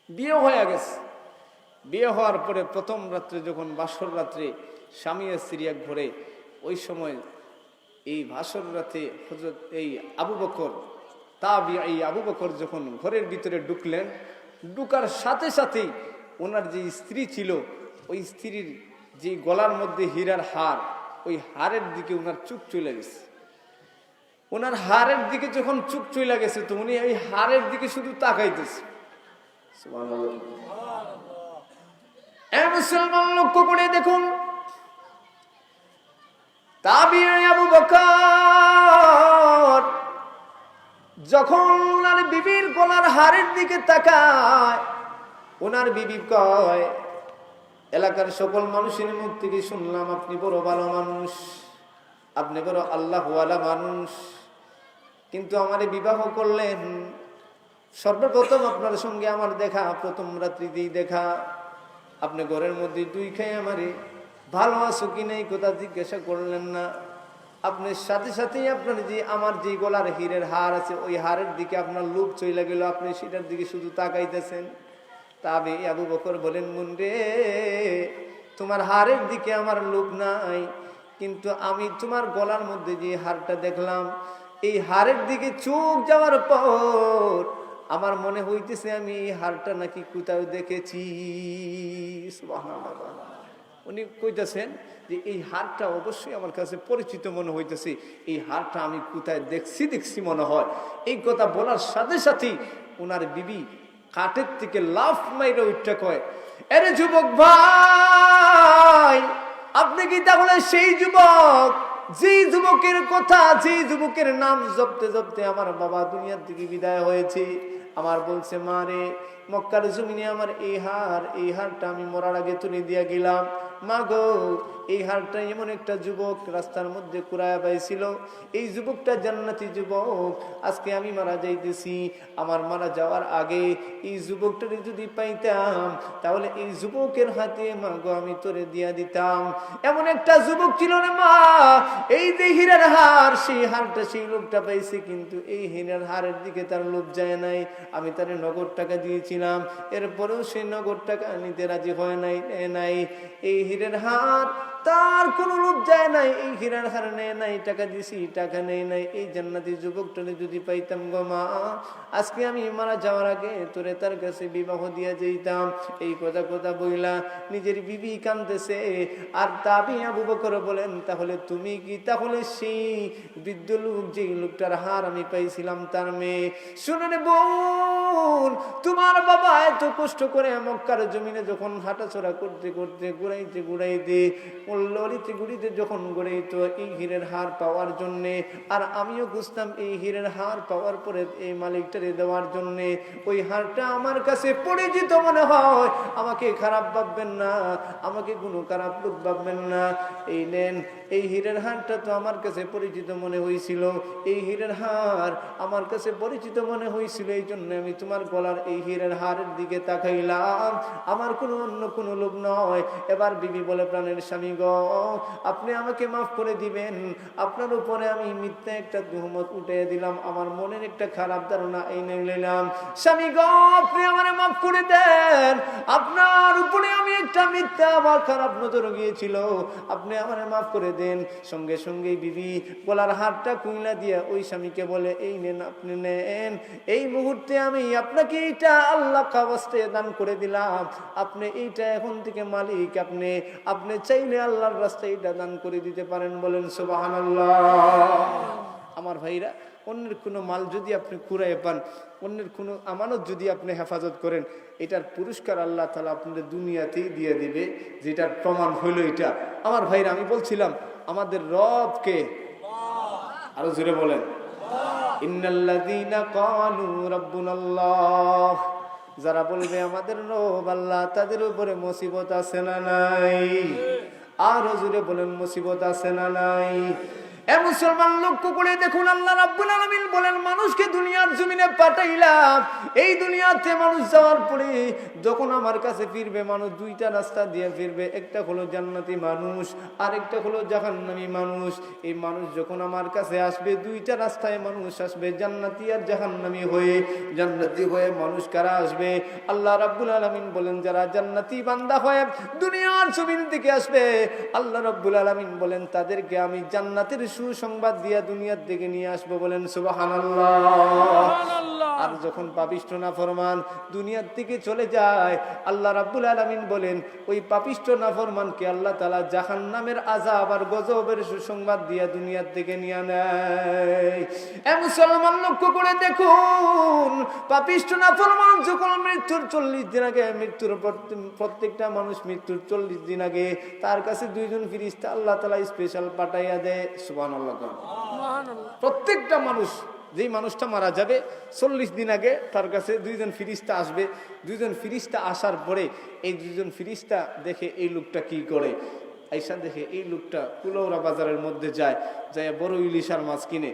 বিয়ে হয়ে গেছে। বিয়ে হওয়ার পরে প্রথম রাত্রে যখন বাসর রাত্রে স্বামী স্ত্রী এক ঘরে, ওই সময় এই ভাসর রাতে হযরত এই আবু বকর এই আবু বকর যখন ঘরের ভিতরে ঢুকলেন, ঢুকার সাথে সাথেই ওনার যে স্ত্রী ছিল ওই স্ত্রীর যে গলার মধ্যে হীরার হার, ওই হারের দিকে ওনার চোখ চলে গেছে। ওনার হারের দিকে যখন চোখ চলে গেছে তো উনি ওই হারের দিকে শুধু তাকাইতেছে। মুসলমান লক্ষ্য করে দেখুন, তাবিঈ আবু বকর যখন ওনার বিবির গলার হারের দিকে তাকায়, ওনার বিবি কয় এলাকার সকল মানুষের মুখ থেকে শুনলাম আপনি বড় ভালো মানুষ, আপনি বড় আল্লাহওয়ালা মানুষ, কিন্তু আমারে বিবাহ করলেন, সর্বপ্রথম আপনার সঙ্গে আমার দেখা প্রথম রাত্রিতেই দেখা, আপনি ঘরের মধ্যে দুই খাই আমারে ভালো আছো কি নাই কথা জিজ্ঞাসা করলেন না, আপনি সাথে সাথেই আপনার যে আমার যে গলার হীরের হার আছে ওই হারের দিকে আপনার লোভ চলে গেল, আপনি সেটার দিকে শুধু তাকাইতেছেন। তাবিঈ আবু বকর বলেন মুন্ডে, তোমার হারের দিকে আমার লোভ নাই, কিন্তু আমি তোমার গলার মধ্যে যে হারটা দেখলাম এই হারের দিকে চোখ যাওয়ার পর আমার মনে হইতেছে আমি এই হারটা নাকি কোথাও দেখেছি। সুবহানাল্লাহ। উনি কইতেছেন যে এই হারটা অবশ্যই আমার কাছে পরিচিত মনে হইতেছে, এই হারটা আমি কোথায় দেখছি মনে হয়। এই কথা বলার সাথে সাথেই ওনার বিবি কাঠের থেকে লাফ মাইরে উঠতে কয়, আরে যুবক ভাই, আপনি কি তাহলে সেই যুবক যে যুবকের কথা, যে যুবকের নাম জপতে জপতে আমার বাবা দুনিয়ার থেকে বিদায় হয়েছে? আমার বলছে মা রে, মক্কার জমিনে আমার এই হারটা আমি মরার আগে তুলে দিয়া গেলাম। মা গো, এই হারটা এমন একটা যুবক রাস্তার মধ্যে কুড়ায়া পাইছিল, এই যুবকটা জান্নাতি যুবক, আজকে আমি মারা যাইতেছি, আমার মারা যাওয়ার আগে এই যুবকটারে যদি পাইতাম তাহলে এই যুবকের হাতে মা গো আমি তোরে দিয়া দিতাম। এমন একটা যুবক ছিল রে মা, এই যে হীরার হার, সেই হারটা সেই লোকটা পাইছে, কিন্তু এই হীরার হারের দিকে তার লোভ যায় নাই। আমি তারে নগদ টাকা দিয়েছিলাম, এরপরেও সেই নগদ টাকা নিতে রাজি হয় নাই। এই হীরের হার তার কোন লোভ যায় নাই, এই হীরার হার নেয় নাই, টাকা দিছি টাকা নেই নাই। এই জান্নাতি যুবকটারে যদি পাইতাম গো মা, আজকে আমি মারা যাওয়ার আগে তোরে তার কাছে বিবাহ দিয়া যেতাম। এই কথা বইলা নিজের বিবি কাঁদতেছে। আর তাবিঈ আবু বকর বলেন, তাহলে তুমি কি তাহলে সেই বৃদ্ধ লোক, যে লোকটার হার আমি পাইছিলাম তার মেয়ে? শুনে নে বোন, তোমার বাবা এত কষ্ট করে মক্কার জমিনে যখন হাঁটাচড়া করতে করতে ঘুরাইতে লড়িতে গুড়িতে যখন ঘুরাইতো এই হীরের হার পাওয়ার জন্যে, আর আমিও বুঝতাম এই হীরের হার পাওয়ার পরে এই মালিকটারে দেওয়ার জন্যে, ওই হারটা আমার কাছে পরিচিত মনে হয়। আমাকে খারাপ ভাববেন না, আমাকে কোনো খারাপ লোক ভাববেন না। এই নেন, এই হীরের হারটা তো আমার কাছে পরিচিত মনে হয়েছিল, এই হীরের হার আমার কাছে পরিচিত মনে হয়েছিল, এই জন্য আমি তোমার গলার এই হীরের হারের দিকে তাকাইলাম, আমার কোনো অন্য কোনো লোক নয়। এবার বিবি বলে, প্রাণের স্বামী গো, আপনি আমাকে মাফ করে দিবেন, আপনার উপরে আমি মিথ্যা একটা তুহমত উঠে দিলাম, আমার মনের একটা খারাপ ধারণা এই নিলাম। স্বামী গো, আপনি আমারে মাফ করে দেন, আপনার উপরে আমি একটা মিথ্যা আমার খারাপ নজর গিয়েছিল, আপনি আমারে মাফ করে দেন। সঙ্গে সঙ্গে বিবি গলার হারটা কুইলা দিয়া ওই স্বামীকে বলে, এই নেন, আপনি নেন, এই মুহূর্তে আমি আপনাকে এইটা আল্লাহ কাবাস্তে দান করে দিলাম, আপনি এইটা এখন থেকে মালিক, আপনি চাইলে আল্লাহর রাস্তায় এটা দান করে দিতে পারেন। বলেন সুবহানাল্লাহ। আমার ভাইরা, অন্যের কোনো মাল যদি আপনি কুড়াইয়ে পান, অন্যের কোনো আমানত যদি আপনি হেফাজত করেন, এটার পুরস্কার আল্লাহ তাআলা আপনাদের দুনিয়াতেই দিয়ে দিবে, যেটার প্রমাণ হইল এটা। আমার ভাইরা, আমি বলছিলাম আমাদের রবকে, আরো জোরে বলেন, ইন্নাল্লাযীনা ক্বালু রাব্বুনাল্লাহ, যারা বলবে আমাদের রব আল্লাহ, তাদের উপরে মুসিবত আছে না নাই? আরো জোরে বলেন, মুসিবত আছে না নাই? এ মুসলমান, লক্ষ্য করে দেখুন, আল্লাহ রাব্বুল আলামিন বলেন মানুষকে দুনিয়ার জমিনে পাঠাইলাম। এই দুনিয়াতে মানুষ যাওয়ার পরে যখন আমার কাছে ফিরবে, মানুষ দুইটা রাস্তা দিয়ে ফিরবে, একটা হলো জান্নাতি মানুষ, আরেকটা হলো জাহান্নামী মানুষ। এই মানুষ যখন আমার কাছে আসবে, দুইটা রাস্তায় মানুষ আসবে, জান্নাতি আর জাহান্নামী হয়ে। জান্নাতি হয়ে মানুষ কারা আসবে? আল্লাহ রাব্বুল আলামিন বলেন যারা জান্নাতি বান্দা হয়ে দুনিয়ার জমিন থেকে আসবে, আল্লাহ রাব্বুল আলামিন বলেন তাদেরকে আমি জান্নাতের সুসংবাদ দিয়া দুনিয়ার দিকে নিয়ে আসবো। বলেন সুবহানাল্লাহ। আর যখন পাপিষ্ঠ নাফরমান দুনিয়ার দিকে চলে যায়, আল্লাহ রাব্বুল আলামিন বলেন ওই পাপিষ্ঠ নাফরমানকে আল্লাহ তাআলা জাহান্নামের আযাব আর গজবের সুসংবাদ দিয়া দুনিয়ার দিকে নিয়ে নেয়। এ মুসলমান, লক্ষ্য করে দেখুন, পাপিষ্ঠ নাফরমান যখন মৃত্যুর 40 দিন আগে, মৃত্যুর প্রত্যেকটা মানুষ মৃত্যুর 40 দিন আগে তার কাছে দুইজন ফেরেশতা আল্লাহ তাআলা স্পেশাল পাঠাইয়া দেয়। সুবহানাল্লাহ। প্রত্যেকটা মানুষ, যেই মানুষটা মারা যাবে 40 দিন আগে তার কাছে দুইজন ফেরেশতা আসবে। দুইজন ফেরেশতা আসার পরে এই দুইজন ফেরেশতা দেখে এই লোকটা কি করে। আইসা দেখে এই লোকটা কুলৌরা বাজারের মধ্যে যায়, যায় বড় ইলিশার মাছ কিনে,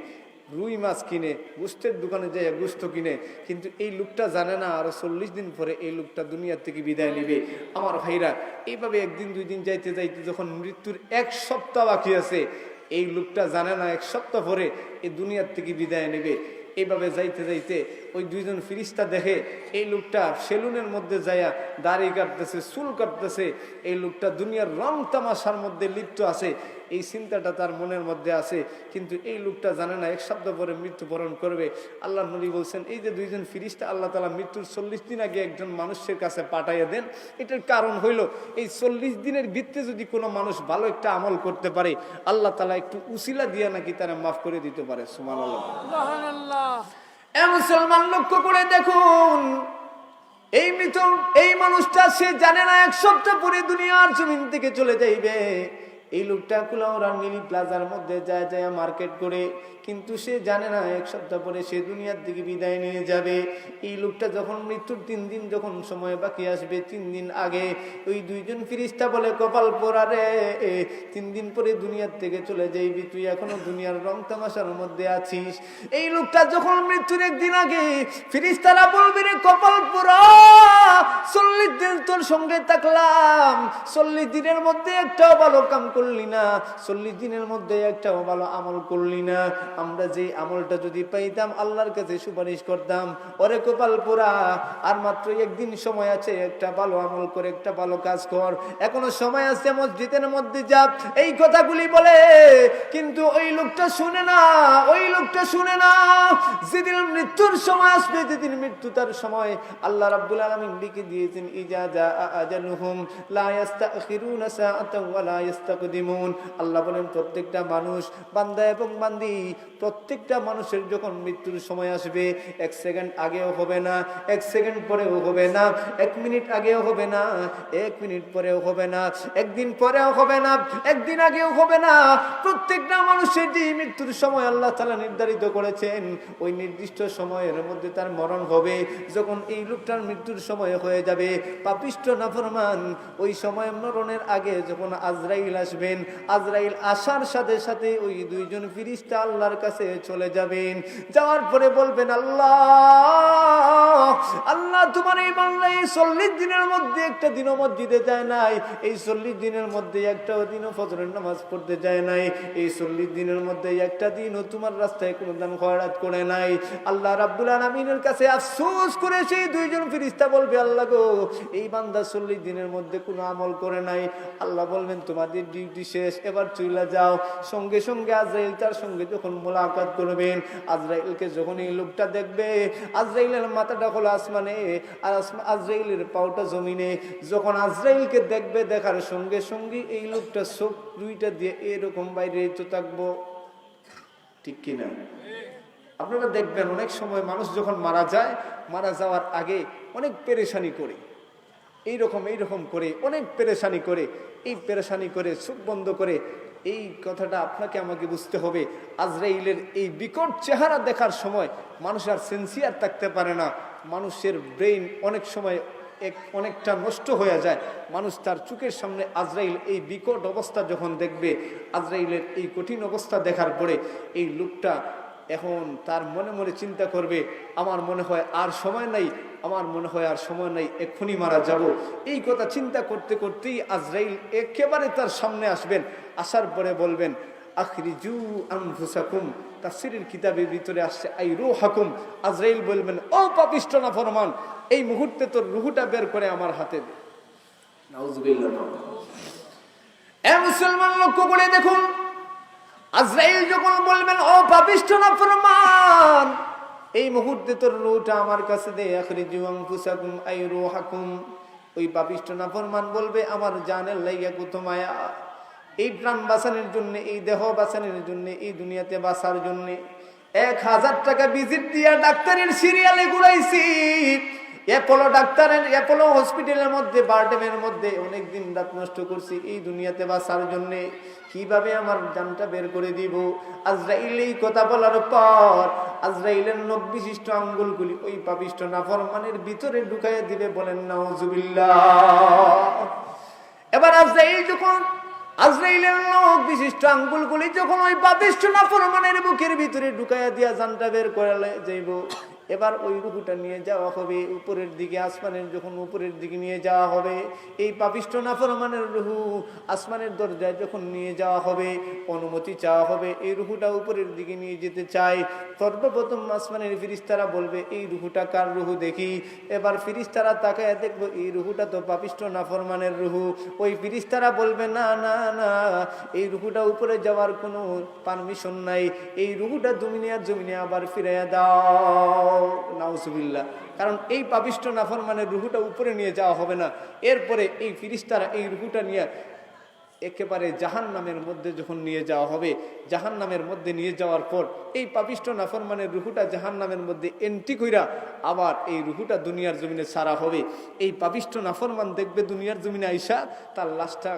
রুই মাছ কিনে, গোস্তের দোকানে যায় গোস্ত কিনে। কিন্তু এই লোকটা জানে না আরো 40 দিন পরে এই লোকটা দুনিয়ার থেকে বিদায় নিবে। আমার ভাইরা, এইভাবে একদিন দুই দিন যাইতে যাইতে যখন মৃত্যুর 1 সপ্তাহ বাকি আছে, এই লোকটা জানে না 1 সপ্তাহ পরে এই দুনিয়ার থেকে বিদায় নেবে। এইভাবে যাইতে যাইতে ওই দুইজন ফেরেশতা দেখে এই লোকটা সেলুনের মধ্যে যায়া দাড়ি কাটতেছে, চুল কাটতেছে, এই লোকটা দুনিয়ার রং তামাশার মধ্যে লিপ্ত আছে। এই চিন্তাটা তার মনের মধ্যে আছে, কিন্তু এই লোকটা জানে না 1 সপ্তাহ পরে মৃত্যুবরণ করবে। আল্লাহ নবী বলছেন এই যে দুইজন ফেরেশতা আল্লাহ তাআলা মৃত্যুর 40 দিন আগে একজন মানুষের কাছে পাঠাইয়া দেন, এটার কারণ হইল এই 40 দিনের ভিতরে যদি কোনো মানুষ ভালো একটা আমল করতে পারে, আল্লাহ তাআলা একটু উসিলা দিয়া নাকি তারা মাফ করে দিতে পারে। সুবহানাল্লাহ, সুবহানাল্লাহ। এ মুসলমান, লক্ষ্য করে দেখুন, এই মৃত এই মানুষটা সে জানে না 1 সপ্তাহ পরে দুনিয়ার জমিন থেকে চলে যাইবে। এই লোকটা কুলাউড়ার মিলি প্লাজার মধ্যে যায় যায় মার্কেট করে, কিন্তু সে জানে না 1 সপ্তাহ পরে সে দুনিয়ার দিকে বিদায় নিয়ে যাবে। এই লোকটা যখন মৃত্যুর 3 দিন যখন সময় বাকি আসবে, 3 দিন আগে ওই দুইজন ফেরেশতা বলে কপাল পোড়া রে, 3 দিন পরে দুনিয়ার থেকে চলে যাইবি, তুই এখনো দুনিয়ার রং তামাশার মধ্যে আছিস। এই লোকটা যখন মৃত্যুর 1 দিন আগে, ফেরেশতারা বলবে রে কপাল পোড়া, 40 দিন তোর সঙ্গে থাকলাম, 40 দিনের মধ্যে একটাও ভালো কাম করলি না, 40 দিনের মধ্যে একটাও ভালো আমল করলি না। আমরা যে আমলটা যদি পাইতাম আল্লাহর কাছে সুপারিশ করতাম। ওরে কপাল পোড়া, আর মাত্র 1 দিন সময় আছে, একটা ভালো আমল করে একটা ভালো কাজ কর, এখনো সময় আছে, মসজিদের মধ্যে যা। এই কথাগুলি বলে, কিন্তু ওই লোকটা শুনে না, ওই লোকটা শুনে না। যেদিন মৃত্যুর সময় আসবে, যেদিন মৃত্যু তার সময়, আল্লাহ রাব্বুল আলামিন লিখে দিয়েছেন ইজা জা আজালুহুম লা ইস্তাখিরুনা সাআতান ওয়া লা ইস্তাকদিমুন। আল্লাহ বলেন প্রত্যেকটা মানুষ, বান্দা এবং বান্দি, প্রত্যেকটা মানুষের যখন মৃত্যুর সময় আসবে, 1 সেকেন্ড আগেও হবে না, 1 সেকেন্ড পরেও হবে না, 1 মিনিট আগেও হবে না, 1 মিনিট পরেও হবে না, 1 দিন পরেও হবে না, 1 দিন আগেও হবে না। প্রত্যেকটা মানুষের যে মৃত্যুর সময় আল্লাহ তাআলা নির্ধারিত করেছেন, ওই নির্দিষ্ট সময়ের মধ্যে তার মরণ হবে। যখন এই লোকটার মৃত্যুর সময় হয়ে যাবে, পাপিষ্ঠ নাফরমান ওই সময় মরণের আগে যখন আজরাইল আসবেন, আজরাইল আসার সাথে সাথে ওই দুইজন ফেরেশতা আল্লাহর কাছে চলে যাবেন। যাওয়ার পরে বলবেন আল্লাহ, আল্লাহ তোমার এই বান্দা এই 40 দিনের মধ্যে একটা দিনও মসজিদে যায় নাই, এই 40 দিনের মধ্যে একটা দিনও ফজরের নামাজ পড়তে যায় নাই, এই 40 দিনের মধ্যে একটা দিনও তোমার রাস্তায় কোনো দান খয়রাত করে নাই। আল্লাহ রাব্বুল আলামিনের কাছে আফসোস করে সেই দুইজন ফেরেশতা বলবে আল্লাহ গো, এই বান্দা 40 দিনের মধ্যে কোনো আমল করে নাই। আল্লাহ বলবেন তোমাদের ডিউটি শেষ, এবার চলে যাও। সঙ্গে সঙ্গে আজরাইল তার সঙ্গে যখন মোলাকাত করবেন, আজরাইলকে যখন এই লোকটা দেখবে, আজরাইলের মাথাটা হলো আসমানে আর আজরাইলের পাওটা জমিনে। যখন আজরাইলকে দেখবে, দেখার সঙ্গে সঙ্গে এই লোকটা চোখ 2টা দিয়ে এরকম বাইরে তো থাকবো, ঠিক কিনা? আপনারা দেখবেন অনেক সময় মানুষ যখন মারা যায়, মারা যাওয়ার আগে অনেক পেরেশানি করে, এইরকম করে অনেক পেরেশানি করে, এই পেরেশানি করে চোখ বন্ধ করে। এই কথাটা আপনাকে আমাকে বুঝতে হবে। আজরাইলের এই বিকট চেহারা দেখার সময় মানুষ আর সেন্সিয়ার থাকতে পারে না। মানুষের ব্রেইন অনেক সময় অনেকটা নষ্ট হয়ে যায়। মানুষ তার চোখের সামনে আজরাইল এই বিকট অবস্থা যখন দেখবে, আজরাইলের এই কঠিন অবস্থা দেখার পরে এই লোকটা এখন তার মনে মনে চিন্তা করবে, আমার মনে হয় আর সময় নাই, আমার মনে হয় আর সময় নাই, এক্ষুনি মারা যাব। এই কথা চিন্তা করতে করতেই আজরাইল একেবারে তার সামনে আসবেন। আসার পরে বলবেন, আখরিজু আনফুসাকুম। তাফসীরের কিতাবের ভিতরে আসছে আই রূহাকুম। আজরাইল বলবেন, ও পাপিষ্ঠ নাফরমান, এই মুহূর্তে তোর রূহটা বের করে আমার হাতে দে। নাউজুবিল্লাহ। এ মুসলমান, লক্ষ্য করে দেখুন, আজরাইল যখন বলবেন, ও পাপিষ্ঠ নাফরমান, এই মুহূর্তে তোর রূহটা আমার কাছে দে। আখরিজু আনফুসাকুম আই রূহাকুম। ওই পাপিষ্ঠ নাফরমান বলবে, আমার জানের লাইগা কত মায়া, এই প্রাণ বাঁচানোর জন্য, এই দেহ বাঁচানোর জন্য, এই দুনিয়াতে বাঁচার জন্য 1000 টাকা ভিজিট দিয়া ডাক্তারের সিরিয়ালে ঘুরাইছি। অ্যাপোলো হসপিটালের মধ্যে, বারডেমের মধ্যে অনেকদিন রাত নষ্ট করছি এই দুনিয়াতে বাঁচার জন্য। কিভাবে আমার জানটা বের করে দিব? আজরাইল এই কথা বলার পর আজরাইলের নখ বিশিষ্ট আঙ্গুলগুলি ওই পাপিষ্ঠ নাফরমানের ভিতরে ঢুকাইয়া দিবে। বলেন নাউজুবিল্লাহ। এবার আজরাইলের নখ বিশিষ্ট আঙ্গুলগুলি যখন ওই পাপিষ্ঠ নাফরমানের বুকের ভিতরে ঢুকাইয়া দিয়া জানটা বের করে যাইব, এবার ওই রূহটা নিয়ে যাওয়া হবে উপরের দিকে, আসমানের যখন উপরের দিকে নিয়ে যাওয়া হবে, এই পাপিষ্ঠ নাফরমানের রূহ আসমানের দরজায় যখন নিয়ে যাওয়া হবে, অনুমতি চাওয়া হবে, এই রূহটা উপরের দিকে নিয়ে যেতে চাই। সর্বপ্রথম আসমানের ফেরেশতারা বলবে, এই রূহটা কার রূহ দেখি। এবার ফেরেশতারা তাকায় দেখবো, এই রূহটা তো পাপিষ্ঠ নাফরমানের রূহ। ওই ফেরেশতারা বলবে, না না না, এই রূহটা উপরে যাওয়ার কোনো পারমিশন নাই, এই রূহটা দুনিয়ার জমিনে আবার ফিরাইয়া দাও। নাউজুবিল্লাহ। কারণ এই পাপিষ্ঠ নাফরমানের রূহটা উপরে নিয়ে যাওয়া হবে না। এরপরে এই ফেরেশতারা এই রূহটা নিয়ে একেবারে জাহান্নামের মধ্যে যখন নিয়ে যাওয়া হবে, জাহান্নামের মধ্যে নিয়ে যাওয়ার পর এই পাপিষ্ঠ নাফরমানের রূহটা জাহান্নামের মধ্যে এন্ট্রি কইরা আবার এই রূহটা দুনিয়ার জমিনে ছাড়া হবে। এই পাপিষ্ঠ নাফরমান দেখবে দুনিয়ার জমিনে আইসা তার লাশটা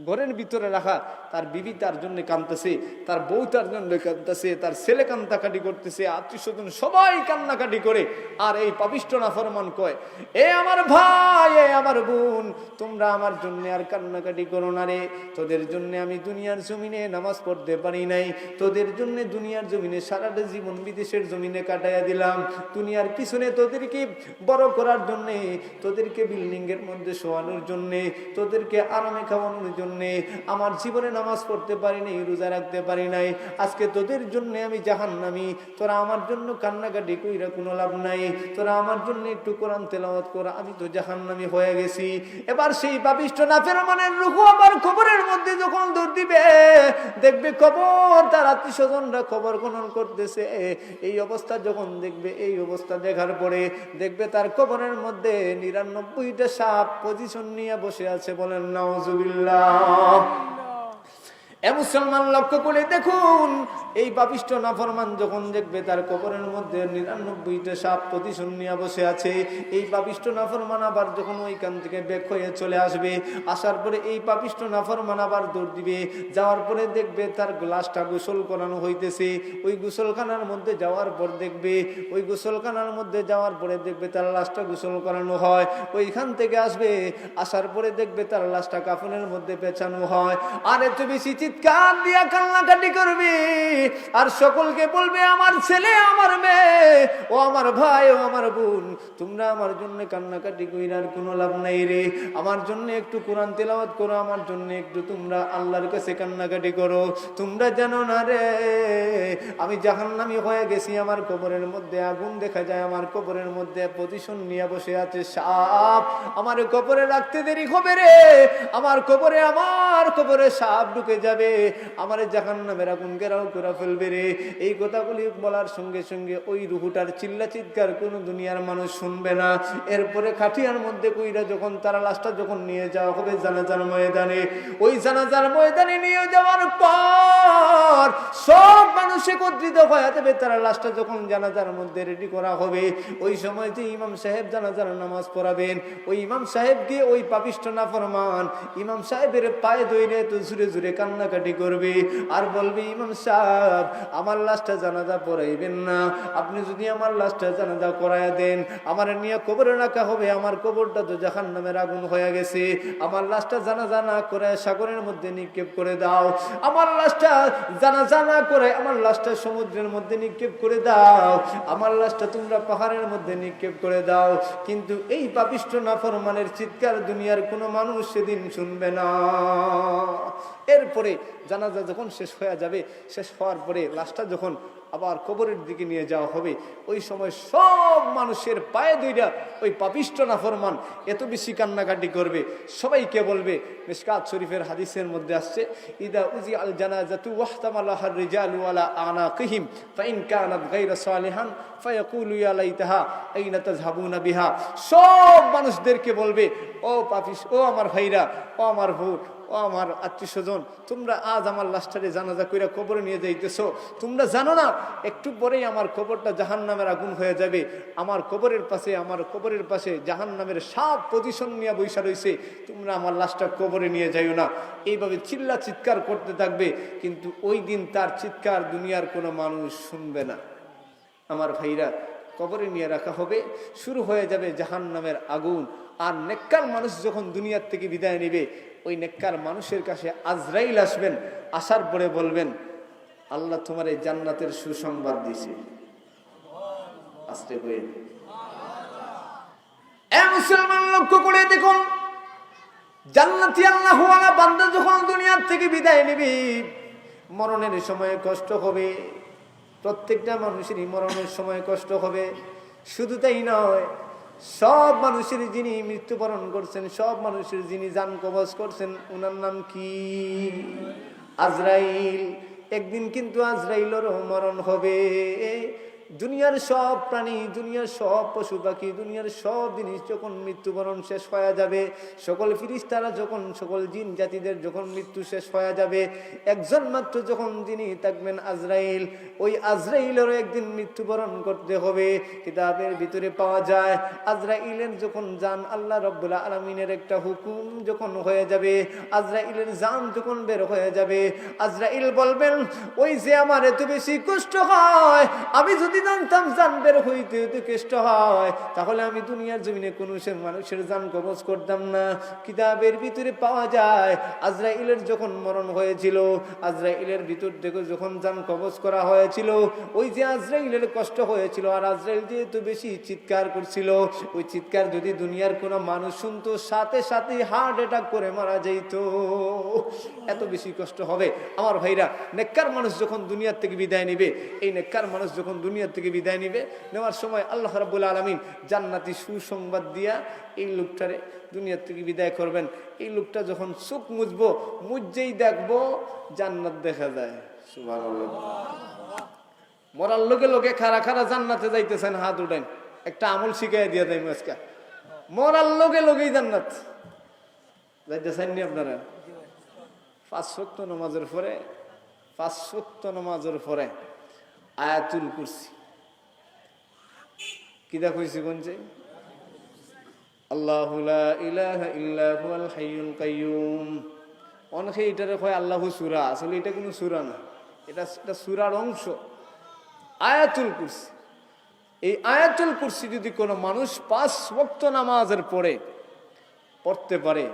ঘরের ভিতরে রাখা, তার বিবি তার জন্য কাঁদতেছে, তার বউ তার জন্য কাঁদতেছে, তার ছেলে কান্নাকাটি করতেছে, আত্মীয় স্বজন সবাই কান্নাকাটি করে। আর এই পাপিষ্ঠ নাফরমান কয়, এ আমার ভাই, এ আমার বোন, তোমরা আমার জন্য আর কান্নাকাটি করো না রে। তোদের জন্য আমি দুনিয়ার জমিনে নামাজ পড়তে পারি নাই, তোদের জন্য দুনিয়ার জমিনে সারাটা জীবন বিদেশের জমিনে কাটাইয়া দিলাম। দুনিয়ার পিছনে তোদেরকে বড় করার জন্য, তোদেরকে বিল্ডিং এর মধ্যে শোয়ানোর জন্য, তোদেরকে আরামে খাওয়ানোর জন্য আমার জীবনে নামাজ পড়তে পারি নাই, রোজা রাখতে পারি নাই। আজকে তোদের জন্য আমি জাহান্নামী। তোরা আমার জন্য কান্নাকাটি কইরা কোনো লাভ নাই, তোরা আমার জন্য একটু কোরআন তেলাওয়াত করা, আমি তো জাহান্নামী হয়ে গেছি। এবার সেই পাপিষ্ঠ নাফরমানের রূহ আবার কবরের মধ্যে যখন দৌড় দিবে, দেখবে কবর, তার আত্মীয় স্বজনরা খবর খনন করতেছে। এই অবস্থা যখন দেখবে, এই অবস্থা দেখার পরে দেখবে তার কবরের মধ্যে 99টা সাপ পজিশন নিয়ে বসে আছে। বলেন নাউজুবিল্লাহ। এ মুসলমান, লক্ষ্য করে দেখুন, এই পাপিষ্ঠ নাফরমান যখন দেখবে তার কবরের মধ্যে 99টা সাপ পজিশন নিয়ে বসে আছে, এই পাপিষ্ঠ নাফরমান আবার যখন ওইখান থেকে বের হয়ে চলে আসবে, আসার পরে এই পাপিষ্ঠ নাফরমান আবার দৌড় দিবে। যাওয়ার পরে দেখবে তার লাশটা গোসল করানো হইতেছে। ওই গোসলখানার মধ্যে যাওয়ার পর দেখবে, ওই গোসলখানার মধ্যে যাওয়ার পরে দেখবে তার লাশটা গোসল করানো হয়। ওইখান থেকে আসবে, আসার পরে দেখবে তার লাশটা কাফনের মধ্যে পেঁচানো হয়। আর এত বেশি চিৎকার দিয়া কান্নাকাটি করবে, আর সকলকে বলবে, আমার ছেলে, আমার মেয়ে, ও আমার ভাই, ও আমার বোন, তোমরা আমার জন্য কান্নাকাটি কইরার কোনো লাভ নাই রে। আমার জন্য একটু কোরআন তেলাওয়াত করো, আমার জন্য একটু তোমরা আল্লাহর কাছে কান্নাকাটি করো। তোমরা জানো না রে, আমি জাহান্নামী হয়ে গেছি। আমার কবরের মধ্যে আগুন দেখা যায়, আমার কবরের মধ্যে পজিশন নিয়ে বসে আছে সাপ। আমার কবরে রাখতে দেরি হবে রে, আমার কবরে সাপ ঢুকে যাবে, আমার জাহান্নামের আগুন ঘেরাও করে ফেলবে রে। এই কথাগুলি বলার সঙ্গে সঙ্গে ওই রূহটার চিল্লা চিৎকার কোনো দুনিয়ার মানুষ শুনবে না। এরপরে খাটিয়ার মধ্যে কইরা যখন তারা লাশটা যখন নিয়ে যাওয়া হবে জানাজার ময়দানে, ওই জানাজার ময়দানে নিয়ে যাওয়ার পর সব মানুষ একত্রিত হয়ে যাবে, তারা লাশটা যখন জানাজার মধ্যে রেডি করা হবে, ওই সময় যে ইমাম সাহেব জানাজার নামাজ পড়াবেন, ওই ইমাম সাহেব দিয়ে ওই পাপিষ্ঠ নাফরমান ইমাম সাহেবের পায়ে ধরে তো জুড়ে জুড়ে কান্নাকাটি করবে আর বলবে, ইমাম সাহেব আমার লাশটা জানাজা পড়াইবেন না, আপনি যদি আমার লাশটা জানাজা করায় দেন, আমার নিয়ে কবরে রাখা হবে, আমার কবরটা তো জাহান্নামের আগুন হয়ে গেছে, আমার লাশটা জানাজা না করে সাগরের মধ্যে নিক্ষেপ করে দাও, আমার লাশটা জানাজা না করে আমার লাশটা সমুদ্রের মধ্যে নিক্ষেপ করে দাও, আমার লাশটা তোমরা পাহাড়ের মধ্যে নিক্ষেপ করে দাও। কিন্তু এই পাপিষ্ঠ নাফরমানের চিৎকার দুনিয়ার কোনো মানুষ সেদিন শুনবে না। এরপরে জানাজা যখন শেষ হয়ে যাবে, শেষ হওয়ার পরে লাশটা যখন আবার কবরের দিকে নিয়ে যাওয়া হবে, ওই সময় সব মানুষের পায়ে দুইটা ওই পাপিষ্ঠ নাফরমান এত বেশি কান্নাকাটি করবে, সবাইকে বলবে, মিশকাত শরীফের হাদিসের মধ্যে আসছে, ইদা উজি আল জানাজাতু ওয়াহতামালাহার রিজালু আলা আনাকিহিম ফাইন কানাত গায়রা সালিহান ফায়াকুলু ইয়া লাইতাহা আইনা তাযহাবুনা বিহা। সব মানুষদেরকে বলবে, ও পাপিস, ও আমার ভাইরা, ও আমার বোন, ও আমার আত্মীয় স্বজন, তোমরা আজ আমার লাশটারে জানাজা কইরা কবরে নিয়ে যাইতেছো, তোমরা জানো না একটু পরেই আমার কবরটা জাহান্নামের আগুন হয়ে যাবে, আমার কবরের পাশে জাহান্নামের সাপ পজিশন নিয়ে বৈশা রয়েছে, তোমরা আমার লাশটা কবরে নিয়ে যাইও না। এইভাবে চিল্লা চিৎকার করতে থাকবে, কিন্তু ওই দিন তার চিৎকার দুনিয়ার কোনো মানুষ শুনবে না। আমার ভাইরা, কবরে নিয়ে রাখা হবে, শুরু হয়ে যাবে জাহান্নামের আগুন। আর নেককার মানুষ যখন দুনিয়ার থেকে বিদায় নেবে, ওই নেককার মানুষের কাছে আজরাইল আসবেন, আসার পরে বলবেন, আল্লাহ তোমার এই জান্নাতের সুসংবাদ দিয়েছে। আস্তে হয়ে মুসলমান লক্ষ্য করে দেখুন, জান্নাতি আল্লাহ ওয়ালা বান্দা যখন দুনিয়ার থেকে বিদায় নেবে, মরণের সময় কষ্ট হবে, প্রত্যেকটা মানুষেরই মরণের সময় কষ্ট হবে। শুধু তাই নয়, সব মানুষের যিনি মৃত্যুবরণ করছেন, সব মানুষের যিনি জান কবজ করছেন, ওনার নাম কি? আজরাইল। একদিন কিন্তু আজরাইলেরও মরণ হবে। দুনিয়ার সব প্রাণী, দুনিয়ার সব পশু পাখি, দুনিয়ার সব জিনিস যখন মৃত্যুবরণ শেষ হয়ে যাবে, সকল ফিরিস্তারা যখন, সকল জিন জাতিদের যখন মৃত্যু শেষ হয়ে যাবে, একজন মাত্র যখন যিনি থাকবেন আজরাইল, ওই আজরাইলেরও একদিন মৃত্যুবরণ করতে হবে। কিতাবের ভিতরে পাওয়া যায়, আজরাইলের যখন জান আল্লাহ রাব্বুল আলামিনের একটা হুকুম যখন হয়ে যাবে, আজরাইলের জান যখন বের হয়ে যাবে, আজরাইল বলবেন, ওই যে আমার এত বেশি কষ্ট হয়, আমি যদি জানতাম জান বের হইতে এত কষ্ট হয়, তাহলে আমি দুনিয়ার জমিনে কোনো মানুষের জান কবজ করতাম না। কিতাবের ভিতরে পাওয়া যায়, আজরাইলের যখন মরণ হয়েছিল, আজরাইলের ভিতর থেকে যখন জান কবজ করা হয়েছিল, ওই যে আজরাইলের কষ্ট হয়েছিল, আর আজরাইল যে এত বেশি চিৎকার করছিল, ওই চিৎকার যদি দুনিয়ার কোনো মানুষ শুনতো, সাথে সাথে হার্ট অ্যাটাক করে মারা যেত। এত বেশি কষ্ট হবে। আমার ভাইরা, নেককার মানুষ যখন দুনিয়ার থেকে বিদায় নেবে, এই নেককার মানুষ যখন দুনিয়ার থেকে বিদায় নেবে, নেওয়ার সময় আল্লাহ রাব্বুল আলামিন জান্নাতি সুসংবাদ দিয়া এই লোকটারে দুনিয়ার থেকে বিদায় করবেন। এই লোকটা যখন চোখ মুছবো, মুজেই দেখবো জান্নাত দেখা যায়। সুবহানাল্লাহ। মরার লোকে লোকে খারা খারা জান্নাতে যাইতেছেন, হাত উঠান, একটা আমল শিখাই দিয়ে দেয় আজকে। মরার লোকে লোকেই জান্নাত যাইতেছেন নি আপনারা? 5 ওয়াক্ত নামাজের পরে, 5 ওয়াক্ত নামাজের পরে আয়াতুল কুরসি কি দেখছি কোনছে? আল্লাহু লা ইলাহা ইল্লা হুয়াল হাইয়ুল কাইয়ুম। অনেকে এটারে কয় আল্লাহু সূরা, আসলে এটা কোনো সূরা না, এটা সূরার অংশ। আয়াতুল কুরসি, এই আয়াতুল কুরসি যদি কোনো মানুষ 5 ওয়াক্ত নামাজের পরে পড়তে পারে,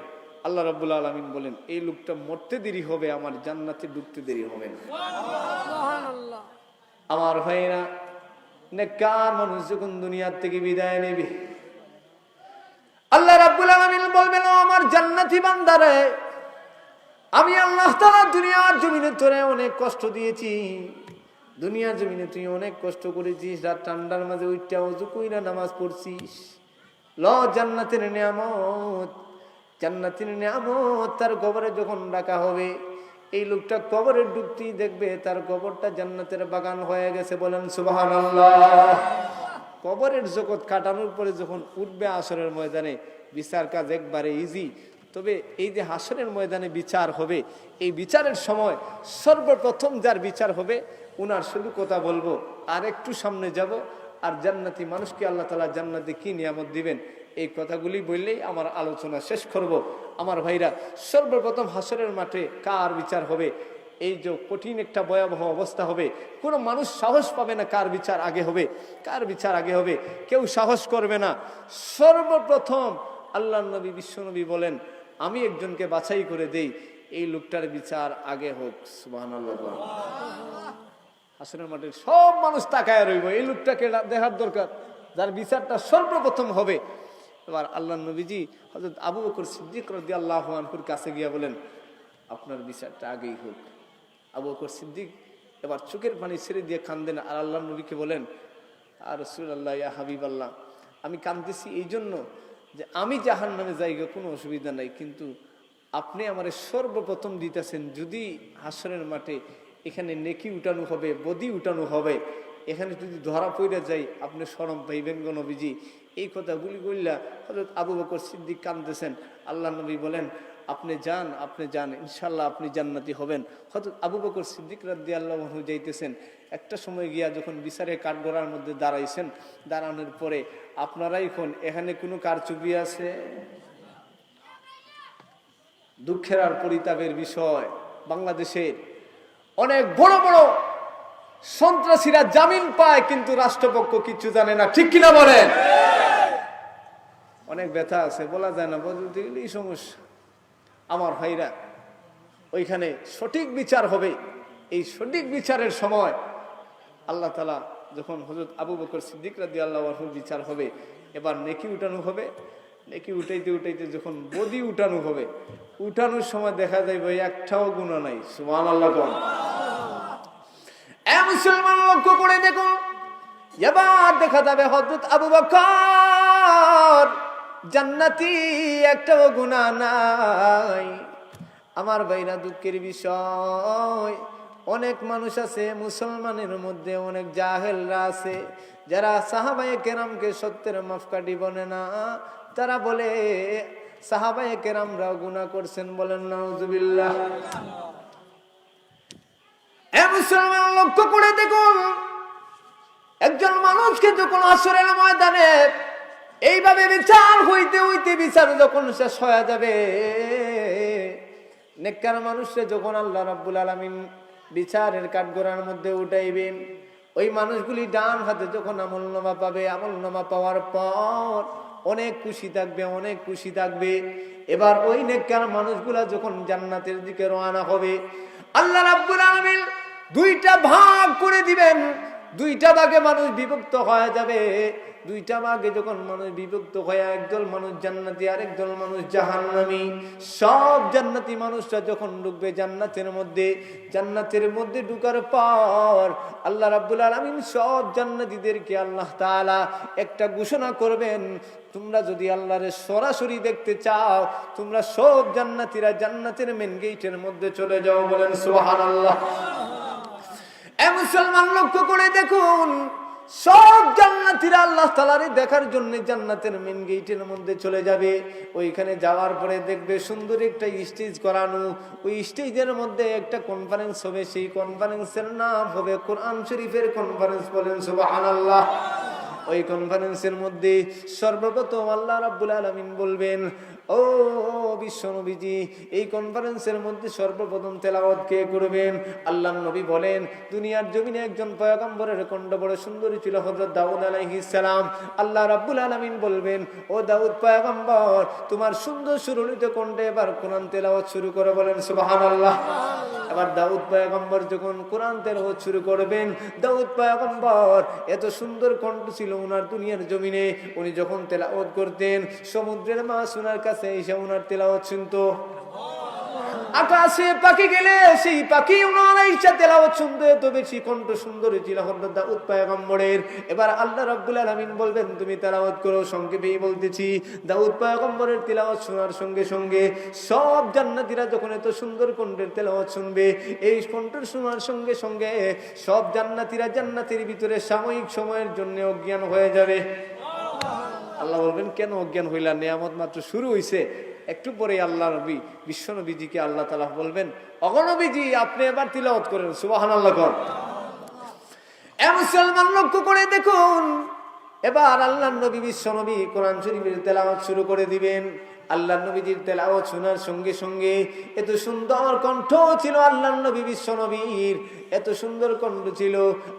আল্লাহ রাব্বুল আলামিন বলেন, এই লোকটা মরতে দেরি হবে, আমার জান্নাতে ঢুকতে দেরি হবে না। সুবহানাল্লাহ। আমার ভাইরা, নেককার মানুষ যখন দুনিয়ার থেকে বিদায় নেবে, আল্লাহ রাব্বুল আলামিন বলবেন, ও আমার জান্নাতি বান্দারে, আমি আল্লাহ তাআলা দুনিয়ার জমিনে তোরে অনেক কষ্ট দিয়েছি, দুনিয়ার জমিনে তুই অনেক কষ্ট করেছিস, রাত ঠান্ডার মাঝে উঠটা ওযু কইরা নামাজ পড়ছিস, ল জান্নাতের নিয়ামত, জান্নাতের নিয়ামত তার কবরে যখন রাখা হবে, এই লোকটা কবরে ঢুকতেই দেখবে তার কবরটা জান্নাতের বাগান হয়ে গেছে। বলেন সুবহানাল্লাহ। কবরের জগৎ কাটানোর পরে যখন উঠবে হাসরের ময়দানে, বিচার কাজ একবারে ইজি। তবে এই যে হাসরের ময়দানে বিচার হবে, এই বিচারের সময় সর্বপ্রথম যার বিচার হবে উনার শুধু কথা বলবো, আর একটু সামনে যাব, আর জান্নাতি মানুষকে আল্লাহ তাআলা জান্নাতে কি নিয়ামত দিবেন এই কথাগুলি বললেই আমার আলোচনা শেষ করব। আমার ভাইরা, সর্বপ্রথম হাসরের মাঠে কার বিচার হবে? এই যে কঠিন একটা ভয়াবহ অবস্থা হবে, কোনো মানুষ সাহস পাবে না কার বিচার আগে হবে, কার বিচার আগে হবে, কেউ সাহস করবে না। সর্বপ্রথম আল্লাহ নবী, বিশ্বনবী বলেন, আমি একজনকে বাছাই করে দেই, এই লোকটার বিচার আগে হোক। সুবহানাল্লাহ। হাসরের মাঠে সব মানুষ তাকায় রইব, এই লোকটাকে দেখার দরকার, যার বিচারটা সর্বপ্রথম হবে। এবার আল্লাহ নবীজি হযরত আবু বকর সিদ্দিক রাদিয়াল্লাহু আনহুর কাছে গিয়া বলেন, আপনার বিচারটা আগেই হোক। আবু বকর সিদ্দিক এবার চোখের পানি ছেড়ে দিয়ে কান্দেন, আর আল্লাহ নবীকে বলেন, আর রাসূলুল্লাহ, ইয়া হাবিবাল্লাহ, আমি কাঁদতেছি এই জন্য যে আমি জাহান্নামে যাই, কোনো অসুবিধা নাই, কিন্তু আপনি আমারে সর্বপ্রথম দিতেছেন, যদি হাসরের মাঠে এখানে নেকি উঠানো হবে, বদি উঠানো হবে, এখানে যদি ধরা পড়ে যাই আপনি শরম পাইবেন গো নবীজি। এই কথাগুলি বললা হযরত আবু বকর সিদ্দিক কাঁদতেছেন। আল্লাহ নবী বলেন, আপনি যান, ইনশাল্লাহ আপনি জান্নাতি হবেন। হযরত আবু বকর সিদ্দিক রাদিয়াল্লাহু আনহু যাইতেছেন। একটা সময় গিয়া যখন বিচারের কাঠগড়ার মধ্যে দাঁড়াইছেন, দাঁড়ানোর পরে আপনারাই কোন এখানে কোনো কারচুপি আছে? দুঃখের আর পরিতাপের বিষয়, বাংলাদেশের অনেক বড় বড় সন্ত্রাসীরা জামিন পায়, কিন্তু রাষ্ট্রপক্ষ কিছু জানে না, ঠিক কিনা বলেন? অনেক ব্যথা আছে, বলা যায় না, বলতে গেলে এই সমস্যা। আমার ভাইরা, ওইখানে সঠিক বিচার হবে। এই সঠিক বিচারের সময় আল্লাহ তাআলা যখন হযরত আবু বকর সিদ্দিক রাদিয়াল্লাহু আনহুর বিচার হবে, এবার নেকি উঠানো হবে। নেকি উঠাইতে উঠাইতে যখন বদি উঠানো হবে, উঠানোর সময় দেখা যাবে একটাও গুনাহ নাই। সুবহানাল্লাহ। মুসলমান লক্ষ্য করে দেখুন, এবার দেখা যাবে হযরত আবু বকর জান্নাতি, একটাও গুনাহ নাই। আমার ভাইরা, দুঃখের বিষয়, অনেক মানুষ আছে মুসলমানের মধ্যে, অনেক জাহেলরা আছে, যারা সাহাবায়ে কেরামকে সত্যের মাপকাঠি বলে না। তারা বলে সাহাবায়ে কেরামরাও গুনাহ করছেন, বলেন নাউজুবিল্লাহ। মুসলমান লক্ষ্য করে দেখুন, একজন মানুষকে যখন হাসরের ময়দানে এইভাবে বিচার হইতে হইতে বিচার যখন শেষ হয়ে যাবে, নেককার মানুষকে যখন আল্লাহ রাব্বুল আলামিন বিচারের কাঠগড়ার মধ্যে উঠাইবেন, ওই মানুষগুলি ডান হাতে যখন আমলনামা পাবে, আমলনামা পাওয়ার পর অনেক খুশি থাকবে, অনেক খুশি থাকবে। এবার ওই নেককার মানুষগুলা যখন জান্নাতের দিকে রওনা হবে, আল্লাহ রাব্বুল আলামিন দুইটা ভাগ করে দিবেন, দুইটা ভাগে মানুষ বিভক্ত হয়ে যাবে। দুইটা ভাগে যখন মানুষ বিভক্ত হয়ে একদল মানুষ জান্নাতি আর একদল মানুষ জাহান্নামী, সব জান্নাতি মানুষরা যখন ঢুকবে জান্নাতের মধ্যে, জান্নাতের মধ্যে ঢুকার পর আল্লাহ রাব্বুল আলামিন সব জান্নাতীদেরকে আল্লাহ তাআলা একটা ঘোষণা করবেন, তোমরা যদি আল্লাহরে সরাসরি দেখতে চাও, তোমরা সব জান্নাতীরা জান্নাতের মেন গেটের মধ্যে চলে যাও, বলেন সুবহানাল্লাহ। মুসলমান লক্ষ্য করে দেখুন, সব জান্নাতীরা আল্লাহ তাআলারে দেখার জন্য জান্নাতের মেন গেটের মধ্যে চলে যাবে। ওইখানে যাওয়ার পরে দেখবে সুন্দর একটা স্টেজ করানো, ওই স্টেজের মধ্যে একটা কনফারেন্স হবে, সেই কনফারেন্সের নাম হবে কোরআন শরীফের কনফারেন্স, বলেন সুবহানাল্লাহ। ওই কনফারেন্সের মধ্যে সর্বপ্রথম আল্লাহ রাব্বুল আলামিন বলবেন, ও বিশ্ব নবীজি, এই কনফারেন্সের মধ্যে সর্বপ্রথম তেলাওয়াত কে করবেন? আল্লাহর নবী বলেন, দুনিয়ার জমিনে একজন পয়গম্বরের কণ্ঠ বড় সুন্দর ছিল, হযরত দাউদ আলাইহিস সালাম। আল্লাহ রাব্বুল আলামিন বলবেন, ও দাউদ পয়গম্বর, তোমার সুন্দর সুরলিত কণ্ঠে এবার কোরআন তেলাওয়াত শুরু করে, বলেন সুবহানাল্লাহ। এবার দাউদ পয়গম্বর যখন কোরআন তেলাওয়াত শুরু করবেন, দাউদ পয়গম্বর এত সুন্দর কণ্ঠ ছিল ওনার দুনিয়ার জমিনে, উনি যখন তেলাওয়াত করতেন সমুদ্রের মাছ ওনার কাছে এসে ওনার তেলাওয়াত শুনতো। আকাশে পাখি গেলে সেই পাখি ওনার ইচ্ছা তেলাওয়াত শুনতে, এত বেশি কণ্ঠ সুন্দর ছিল হযরত দাউদ পয়গম্বরের। এবার আল্লাহ রাব্বুল আলামিন বলবেন, তুমি তেলাওয়াত করো। সংক্ষেপেই বলতেছি, দাউদ পয়গম্বরের তেলাওয়াত শোনার সঙ্গে সঙ্গে সব জান্নাতীরা যখন এত সুন্দর কণ্ঠের তেলাওয়াত শুনবে, এই কণ্ঠের শোনার সঙ্গে সঙ্গে সব জান্নাতীরা জান্নাতের ভিতরে সাময়িক সময়ের জন্য অজ্ঞান হয়ে যাবে। আল্লাহ বলবেন, কেন অজ্ঞান হইলা? নিয়ামত মাত্র শুরু হইছে। একটু পরে আল্লাহ নবী, বিশ্ব নবীজিকে আল্লাহ তাআলা বলবেন, অগো নবীজি, আপনি এবার তিলাওয়াত করেন, সুবহানাল্লাহ কর। মুসলমান লক্ষ্য করে দেখুন, এবার আল্লাহর নবী বিশ্ব নবী কোরআন শরীফের তেলাওয়াত শুরু করে দিবেন। আল্লাহর নবীজির তেলাওয়াত শোনার সঙ্গে সঙ্গে এত সুন্দর কণ্ঠ ছিল আল্লাহর নবী বিশ্ব নবীর, এত সুন্দর কণ্ঠ ছিল।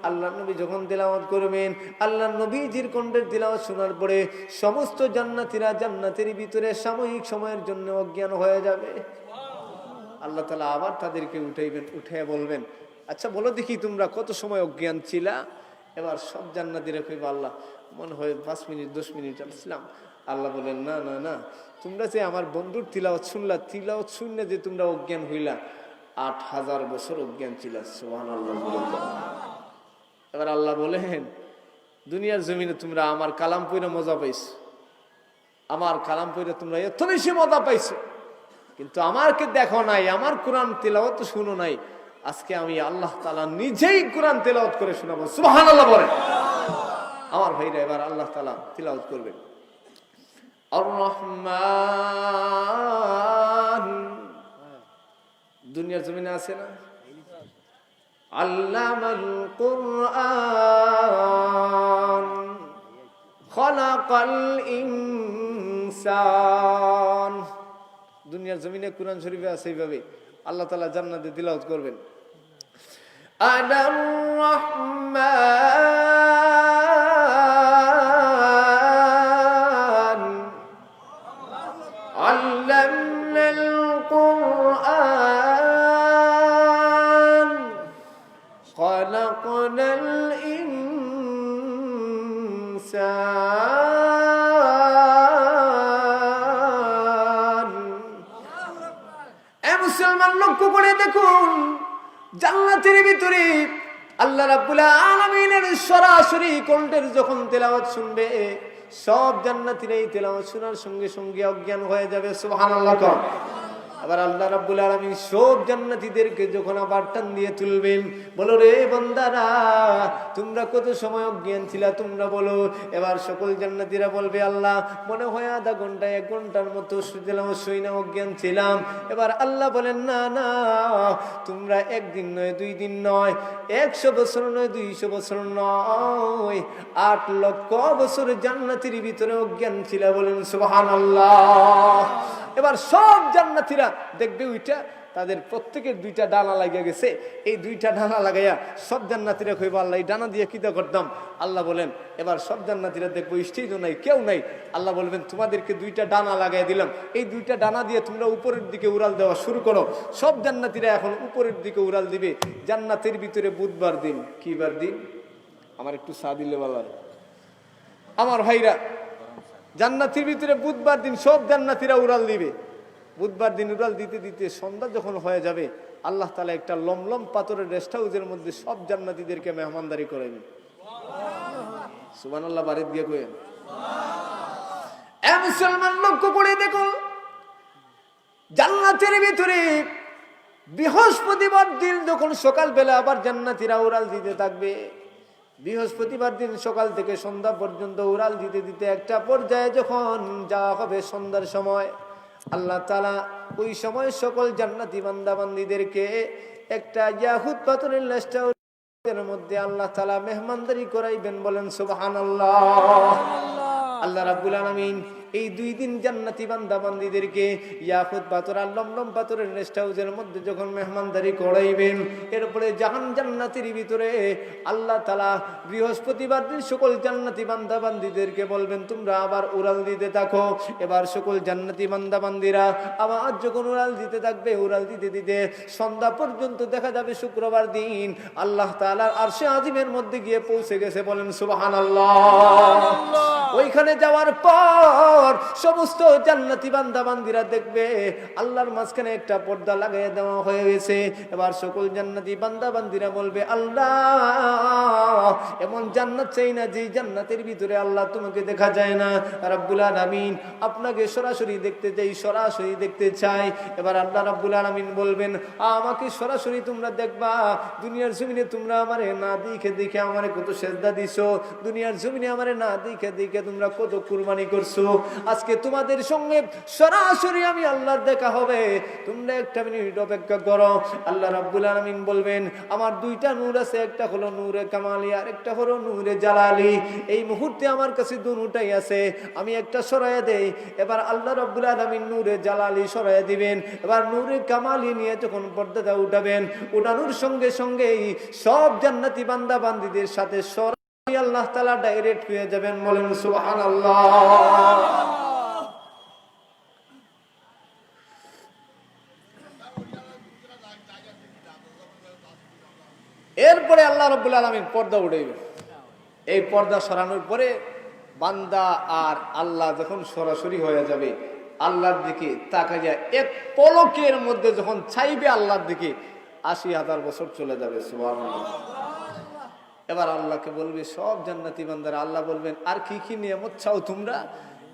আল্লাহর নবী যখন তেলাওয়াত করবেন, আল্লাহর নবীজির কণ্ঠের তেলাওয়াত শোনার পরে সমস্ত জান্নাতীরা জান্নাতের ভিতরে সাময়িক সময়ের জন্য অজ্ঞান হয়ে যাবে। আল্লাহ তাআলা আবার তাদেরকে উঠাইবেন, উঠে বলবেন, আচ্ছা বলো দেখি তোমরা কত সময় অজ্ঞান ছিলা? এবার সব জান্নাতীরা কইবে, আল্লাহ মনে হয় 5 মিনিট 10 মিনিট ছিলাম। আল্লাহ বলেন, না না না, তোমরা যে আমার বন্ধুর তিলাওয়াত শুনলা, তিলাওয়াত শুনলে যে তোমরা অজ্ঞান হইলা, 8000 বছর অজ্ঞান ছিল। সুবহানাল্লাহ। এবার আল্লাহ বলেন, দুনিয়ার জমিনে তোমরা আমার কালাম পড়ে মজা পাইছো, আমার কালাম পড়ে তোমরা এত বেশি মজা পাইছো, কিন্তু আমাকে দেখো নাই, আমার কোরআন তেলাওয়াত শুনো নাই। আজকে আমি আল্লাহ তাআলা নিজেই কোরআন তেলাওয়াত করে শোনাবো। সুবহানাল্লাহ বলেন। আমার ভাইরা, এবার আল্লাহ তাআলা তেলাওয়াত করবেন। আর রহমান, দুনিয়ার জমিনে আছে না? আল্লামাল কুরআন খালাকাল ইনসান। দুনিয়ার জমিনে কোরআন শরীফে আছে এইভাবে আল্লাহ তাআলা জান্নাতে তিলাওয়াত করবেন। আনার রহমান আল্লামাল কুরআন খালাকাল ইনসান। মুসলমান লক্ষ্য করে দেখুন, জান্নাতের ভিতরে আল্লাহ রাব্বুল আলামিনের সরাসরি কণ্ঠের যখন তেলাওয়াত শুনবে, সব জান্নাতীরা এই তেলাওয়াত শোনার সঙ্গে সঙ্গে অজ্ঞান হয়ে যাবে। সুবহানাল্লাহ। আবার আল্লাহ রাব্বুল আলামিন সব জান্নাতীদেরকে যখন আবার টান দিয়ে তুলবেন, বলো রে বান্দারা, তোমরা কত সময় অজ্ঞান ছিলা তোমরা বলো। এবার সকল জান্নাতীরা বলবে, আল্লাহ মনে হয় আধা ঘন্টা 1 ঘন্টার মতো শুইনা অজ্ঞান ছিলাম। এবার আল্লাহ বলেন, না না, তোমরা 1 দিন নয় 2 দিন নয়, 100 বছর নয় 200 বছর নয়, 8 লক্ষ বছর জান্নাতের ভিতরে অজ্ঞান ছিলা। বলেন সুবহানাল্লাহ। এবার সব জান্নাতীরা দেখবে ওইটা তাদের প্রত্যেকের 2টা ডানা লাগিয়ে গেছে। এই 2টা ডানা লাগাইয়া সব জান্নাতীরা কইবা, আল্লাহ এই ডানা দিয়ে কিতা করতাম? আল্লাহ বলেন, এবার সব জান্নাতীরা দেখবো স্টেজ নাই, কেউ নাই। আল্লাহ বলবেন, তোমাদেরকে 2টা ডানা লাগাই দিলাম, এই 2টা ডানা দিয়ে তোমরা উপরের দিকে উড়াল দেওয়া শুরু করো। সব জান্নাতীরা এখন উপরের দিকে উড়াল দিবে। জান্নাতের ভিতরে বুধবার দিন, কি বার দিন? আমার একটু চা দিলে ভালো হয়। আমার ভাইরা, জান্নাতের ভিতরে বুধবার দিন সব জান্নাতীরা উড়াল দিবে। বুধবার দিন উড়াল দিতে দিতে সন্ধ্যা যখন হয়ে যাবে, আল্লাহ তাআলা একটা লমলম পাথরের রেস্ট হাউসের মধ্যে সব জান্নাতীদেরকে মেহমানদারি করাবেন। সুবহানাল্লাহ। বাড়িতে গিয়ে কইেন, এ মুসলমান লক্ষ্য করে দেখো, জান্নাতের ভিতরে বৃহস্পতিবার দিন যখন সকালবেলা আবার জান্নাতীরা উড়াল দিতে থাকবে, বৃহস্পতিবার দিন সকাল থেকে সন্ধ্যা পর্যন্ত উড়াল দিতে দিতে একটা পর্যায়ে যখন যাওয়া হবে সন্ধ্যার সময়, আল্লাহ তাআলা ওই সময় সকল জান্নাতি বান্দা বান্দীদেরকে একটা ইয়াকুত পাথরের লেজটার মধ্যে আল্লাহ তাআলা মেহমানদারি করাইবেন। বলেন সুবহানাল্লাহ। আল্লাহ রাব্বুল আলামিন এই 2 দিন জান্নাতি বান্দা বান্দীদেরকে ইয়াকুত পাথর আর লমলম পাথরের রেস্ট হাউসের মধ্যে যখন মেহমানদারি করাইবেন, এরপরে জান্নাতের ভিতরে আল্লাহ তাআলা বৃহস্পতিবার দিন সকল জান্নাতি বান্দা বান্দীদেরকে বলবেন, তোমরা আবার উড়াল দিতে থাকো। এবার সকল জান্নাতি বান্দা বান্দীরা আবার যখন উড়াল দিতে থাকবে, উড়াল দিতে দিতে সন্ধ্যা পর্যন্ত দেখা যাবে শুক্রবার দিন আল্লাহ তাআলার আরশে আজিমের মধ্যে গিয়ে পৌঁছে গেছে। বলেন সুবহানাল্লাহ। ওইখানে যাওয়ার পর সমস্ত জান্নাতি বান্দা বান্দীরা দেখবে আল্লাহর মাঝখানে একটা পর্দা লাগাই দেওয়া হয়ে গেছে। এবার সকল জান্নাতি বান্দা বান্দীরা বলবে, আল্লাহ এমন জান্নাত চাই না যে জান্নাতের ভিতরে আল্লাহ তোমাকে দেখা যায় না। রাব্বুল আলামিন আপনাকে সরাসরি দেখতে চাই, সরাসরি দেখতে চাই। এবার আল্লাহ রাব্বুল আলামিন বলবেন আমাকে সরাসরি তোমরা দেখবা। দুনিয়ার জমিনে তোমরা আমারে না দেখে দেখে আমারে কত সেজদা দিছো, দুনিয়ার জমিনে আমারে না দেখে দেখে তোমরা কত কুরবানি করছো। আজকে তোমাদের সঙ্গে সরাসরি আমি আল্লাহর দেখা হবে, তোমরা একটা মিনিট অপেক্ষা করো। আল্লাহ রাব্বুল আলামিন বলবেন আমার দুইটা নূর আছে, একটা হলো নূরে কামালি আর একটা হলো নূরে জালালি। এই মুহূর্তে আমার কাছে দুটোই আছে, আমি একটা সরাইয়া দেই। এবার আল্লাহ রাব্বুল আলামিন নূরে জালালি সরাইয়া দিবেন। এবার নূরে কামালি নিয়ে যখন পর্দাটা উঠাবেন, উঠানোর সঙ্গে সঙ্গেই সব জান্নাতি বান্দা বান্দীদের সাথে সরাসরি আল্লাহ তাআলা ডাইরেক্ট হয়ে যাবেন। বলেন সুবহানাল্লাহ। এরপরে আল্লাহ রাব্বুল আলামিন পর্দা উঠাইবেন। এই পর্দা সরানোর পরে বান্দা আর আল্লাহ যখন সরাসরি হয়ে যাবে, আল্লাহর দিকে তাকাইয়া এক পলকের মধ্যে যখন চাইবে আল্লাহর দিকে, ৮০,০০০ বছর চলে যাবে। সুবহানাল্লাহ। এবার আল্লাহকে বলবে সব জান্নাতি বান্দারা, আল্লাহ বলবেন আর কি কি নিয়ামত চাও তোমরা?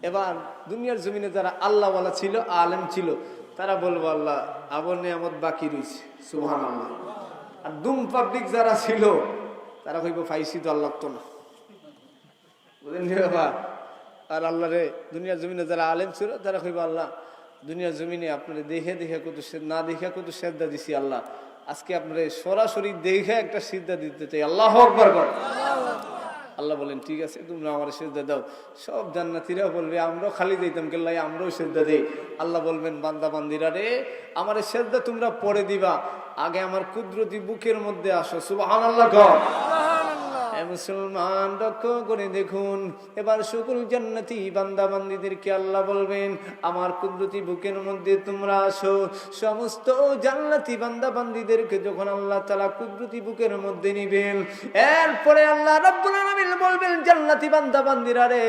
এবার দুনিয়ার জমিনে যারা আল্লাহওয়ালা ছিল, আলেম ছিল, তারা বলবো আল্লাহ আবার নিয়ামত বাকি রয়েছে। সুবহানাল্লাহ। আর দুম পাবলিক যারা ছিল তারা কইব পাইছি তো আল্লাহ তো না, বুঝলেন বাবা। আর আল্লাহ রে দুনিয়ার জমিনে যারা আলেম ছিল তারা কইব আল্লাহ দুনিয়ার জমিনে আপনারা দেখে দেখে কত না দেখে কত সেজদা দিছি, আল্লাহ আজকে আপনারা সরাসরি দেখে একটা সিজদা দিতে চাই। আল্লাহু আকবার কর। আল্লাহ বলেন ঠিক আছে তোমরা আমার সেজদা দাও। সব জান্নাতীরা বলবে আমরাও খালি দিতাম কেল্লাই, আমরাও সেজদা দেই। আল্লাহ বলবেন বান্দা বান্দিরা রে আমার সেজদা তোমরা পরে দিবা, আগে আমার কুদরতি বুকের মধ্যে আসো। সুবহানাল্লাহ কর। মুসলমান লক্ষ্য করে দেখুন, এবার সকল জান্নাতি বান্দা বান্দীদেরকে আল্লাহ বলবেন আমার কুদরতি বুকের মধ্যে তোমরা আসো। সমস্ত জান্নাতি বান্দা বান্দীদেরকে যখন আল্লাহ তাআলা কুদরতি বুকের মধ্যে নিবেন, এরপরে আল্লাহ রাব্বুল আলামিন বলবেন জান্নাতি বান্দা বান্দীরা রে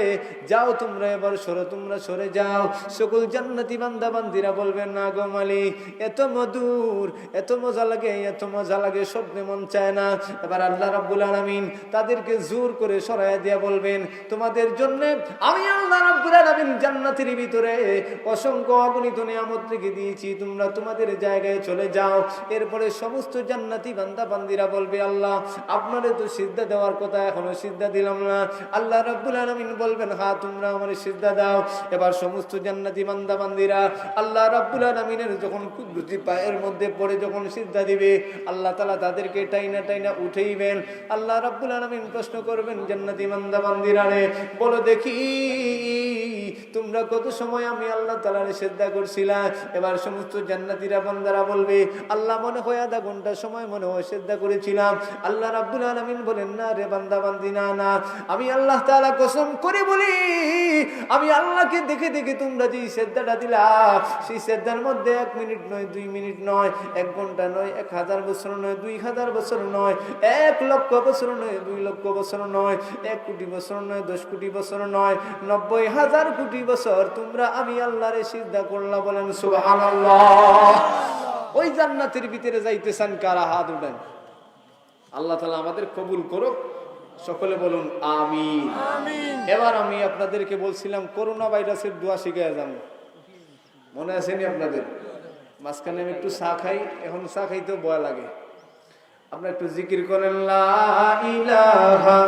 যাও তোমরা এবার সরো, তোমরা সরে যাও। সকল জান্নাতি বান্দা বান্দীরা বলবেন না গো মালিক এত মধুর, এত মজা লাগে, এত মজা লাগে, স্বপ্নে মন চায় না। এবার আল্লাহ রাব্বুল আলামিন তাদেরকে জোর করে সরাইয়া দিয়া বলবেন তোমাদের জন্য আমি আল্লাহ রাব্বুল আলামিন জান্নাতের ভিতরে অসংখ্য অগণিত নিয়ামত রেখে দিয়েছি, তোমরা তোমাদের জায়গায় চলে যাও। এরপরে সমস্ত জান্নাতি বান্দা বান্দীরা বলবে আল্লাহ আপনারে তো সিজদা দেওয়ার কথা, এখনো সিজদা দিলাম না। আল্লাহ রাব্বুল আলামিন বলবেন হ্যাঁ তোমরা আমারে সিজদা দাও। এবার সমস্ত জান্নাতি বান্দা বান্দীরা আল্লাহ রাব্বুল আলামিনের যখন কুদরতি পায়ের মধ্যে পড়ে যখন সিজদা দিবে, আল্লাহ তাআলা তাদেরকে টাইনা টাইনা উঠাইবেন। আল্লাহ রাব্বুল আলামিন প্রশ্ন করবেন জান্নাতি বান্দা বান্দীরা রে বলো দেখি তোমরা কত সময় আমি আল্লাহ তাআলার সিজদা করছিলা? এবার সমস্ত জান্নাতীরা বান্দারা বলবে আল্লাহ মনে হয় আধা ঘন্টা সময় মনে হয় সিজদা করেছিলাম। আল্লাহ রাব্বুল আলামিন বলেন না রে বান্দা বান্দি, না না আমি আল্লাহ তাআলা কসম করে বলি আমি আল্লাহকে দেখে দেখে তোমরা যে সিজদাটা দিলা সেই সিজদার মধ্যে 1 মিনিট নয়, 2 মিনিট নয়, 1 ঘন্টা নয়, 1000 বছর নয়, 2000 বছর নয়, 1 লক্ষ বছর নয়, 2 লক্ষ বছর নয়, 1 কোটি বছর নয়, 10 কোটি বছর নয়, 90,000 কোটি বছর তোমরা আমি আল্লাহরে সিজদা করলাম। বলেন সুবহানাল্লাহ। ওই জান্নাতের ভিতরে যাইতে চান কারা? হাত উঠান। আল্লাহ তাআলা আমাদের কবুল করুক, সকলে বলুন আমিন। এবার আমি আপনাদেরকে বলছিলাম করোনা ভাইরাসের দোয়া শিখাইয়া যান, মনে আছে নি আপনাদের? মাঝখানে আমি একটু চা খাই, এখন চা খাইতেও ভয় লাগে। আপনারা একটু জিকির করেন লা ইলাহা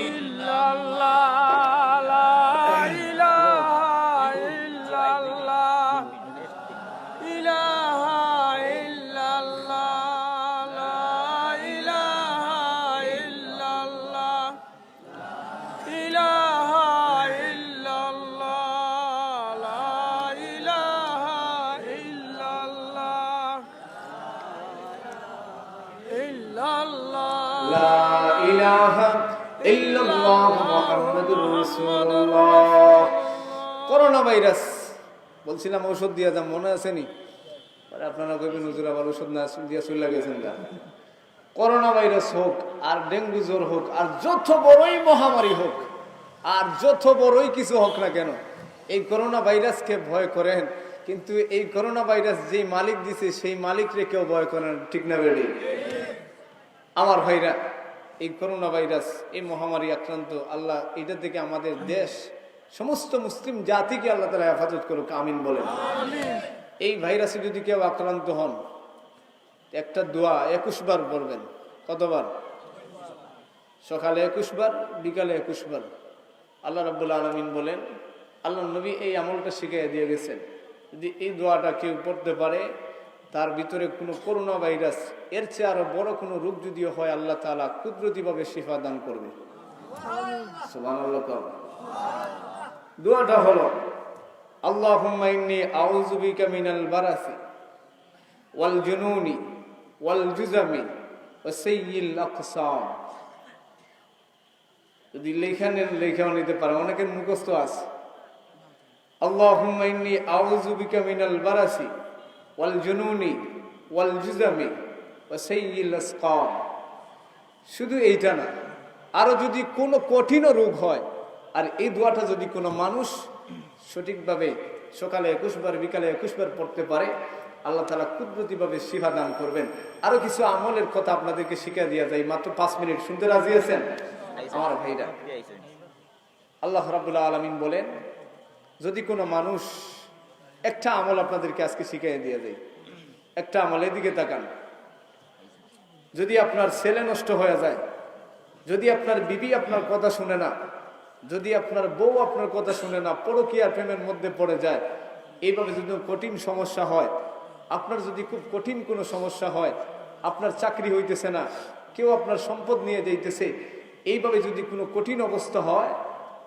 ইল্লাল্লাহ, লা ইলাহা ইল্লাল্লাহ, ইলাহা ইল্লাল্লাহ, লা ইলাহা ইল্লাল্লাহ, ইলাহা ইল্লাল্লাহ, লা ইলাহা ইল্লাল্লাহ, লা ইলাহা ইল্লাল্লাহ মুহাম্মাদুর রাসূলুল্লাহ। করোনা ভাইরাস বলছিলাম ঔষধ দিয়া যা, মনে আছে নি? আপনারা কইবেন হুজুর আবার ওষুধ না দিয়া চলে গেছেন। করোনা ভাইরাস হোক আর ডেঙ্গু জ্বর হোক আর যত বড়ই মহামারী হোক আর যত বড়ই কিছু হোক না কেন, এই করোনা ভাইরাসকে ভয় করেন, কিন্তু এই করোনা ভাইরাস যেই মালিক দিছে সেই মালিকরে কেউ ভয় করেন, ঠিক না বেড়ি? আমার ভাইরা এই করোনা ভাইরাস, এই মহামারী আক্রান্ত, আল্লাহ এটা থেকে আমাদের দেশ সমস্ত মুসলিম জাতিকে আল্লাহ তাআলা হেফাজত করুক, আমিন বলেন। এই ভাইরাসে যদি কেউ আক্রান্ত হন, একটা দোয়া 21 বার পড়বেন। কতবার? সকালে 21 বার, বিকালে 21 বার। আল্লাহ রাব্বুল আলামিন বলেন, আল্লাহ নবী এই আমলটা শিখিয়ে দিয়ে গেছেন, যদি এই দোয়াটা কেউ পড়তে পারে, তার ভিতরে কোনো করোনা ভাইরাস এর চেয়ে আরো বড় কোনো রোগ যদিও হয়, আল্লাহ তাআলা কুদরতিভাবে শিফা দান করবে। সুবহানাল্লাহ। দোয়াটা হলো, আল্লাহুম্মা ইন্নী আউযু বিকা মিনাল বারাসি ওয়াল জুনুনি ওয়াল জুজামি ওয়া সাইয়্যিল আকসাম। যদি লেখাও নিতে পারে, অনেকের মুখস্থ আছে। আল্লাহুম্মা ইন্নী আউযু বিকা মিনাল বারাসি ওয়াল জুনুনি ওয়াল জুজামি ওয়া সাইয়্যিল আসকাম। শুধু এইটা না, আরো যদি কোনো কঠিন রোগ হয়, আর এই দোয়াটা যদি কোনো মানুষ সঠিকভাবে সকালে 21 বার, বিকালে 21 বার পড়তে পারে, আল্লাহ তাআলা কুদরতিভাবে শিফা দান করবেন। আরো কিছু আমলের কথা আপনাদেরকে শিখিয়ে দেওয়া যায়, মাত্র 5 মিনিট শুনতে রাজি আছেন আমার ভাইরা? আল্লাহ রাব্বুল আলামিন বলেন, যদি কোনো মানুষ, একটা আমল আপনাদেরকে আজকে শিখিয়ে দেওয়া যায়, একটা আমল, এদিকে তাকান। যদি আপনার ছেলে নষ্ট হয়ে যায়, যদি আপনার বিবি আপনার কথা শুনে না, যদি আপনার বউ আপনার কথা শুনে না, পরকীয়া প্রেমের মধ্যে পড়ে যায়, এইভাবে যদি কঠিন সমস্যা হয়, আপনার যদি খুব কঠিন কোনো সমস্যা হয়, আপনার চাকরি হইতেছে না, কেউ আপনার সম্পদ নিয়ে যাইতেছে, এইভাবে যদি কোনো কঠিন অবস্থা হয়,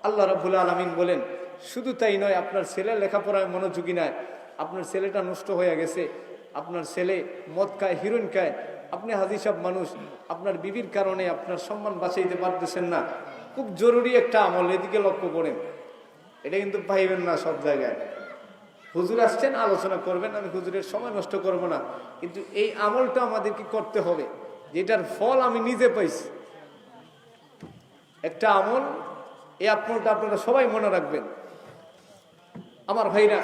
আল্লাহ রাব্বুল আলামিন বলেন, শুধু তাই নয়, আপনার ছেলে লেখাপড়ায় মনোযোগী নয়, আপনার ছেলেটা নষ্ট হয়ে গেছে, আপনার ছেলে মদ খায়, হিরোইন খায়, আপনি হাজি সাহেব মানুষ, আপনার বিবির কারণে আপনার সম্মান বাঁচাইতে পারতেছেন না, খুব জরুরি একটা আমল, এদিকে লক্ষ্য করেন। এটা কিন্তু পাইবেন না সব জায়গায়। হুজুর আসছেন, আলোচনা করবেন, আমি হুজুরের সময় নষ্ট করব না, কিন্তু এই আমলটা আমাদেরকে করতে হবে, যেটার ফল আমি নিজে পাইছি। একটা আমল, এই আমলটা আপনারা সবাই মনে রাখবেন আমার ভাইরা।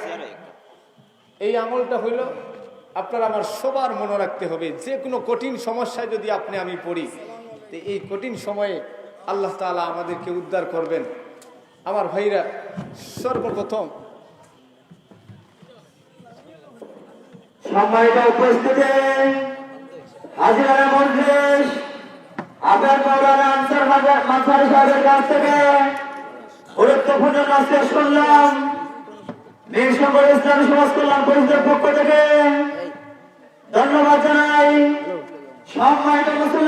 এই আমলটা হইল আপনারা আমার সবার মনে রাখতে হবে, যে কোনো কঠিন সমস্যায় যদি আপনি আমি পড়ি, তো এই কঠিন সময়ে আল্লাহ তাআলা আমাদেরকে উদ্ধার করবেন। আমার ভাইরা, সর্বপ্রথম সম্মানিত উপস্থিতি, হাজিরা মজলিস, আবেদ মাওলানা আনসার মানসারি সাহেবের কাছ থেকে গুরুত্বপূর্ণ নাস্তা শুনলাম। বীরসংঘ ইসলামী সমাজ কল্যাণ পরিষদের পক্ষ থেকে ধন্যবাদ জানাই। সম্মানিত মুসলিম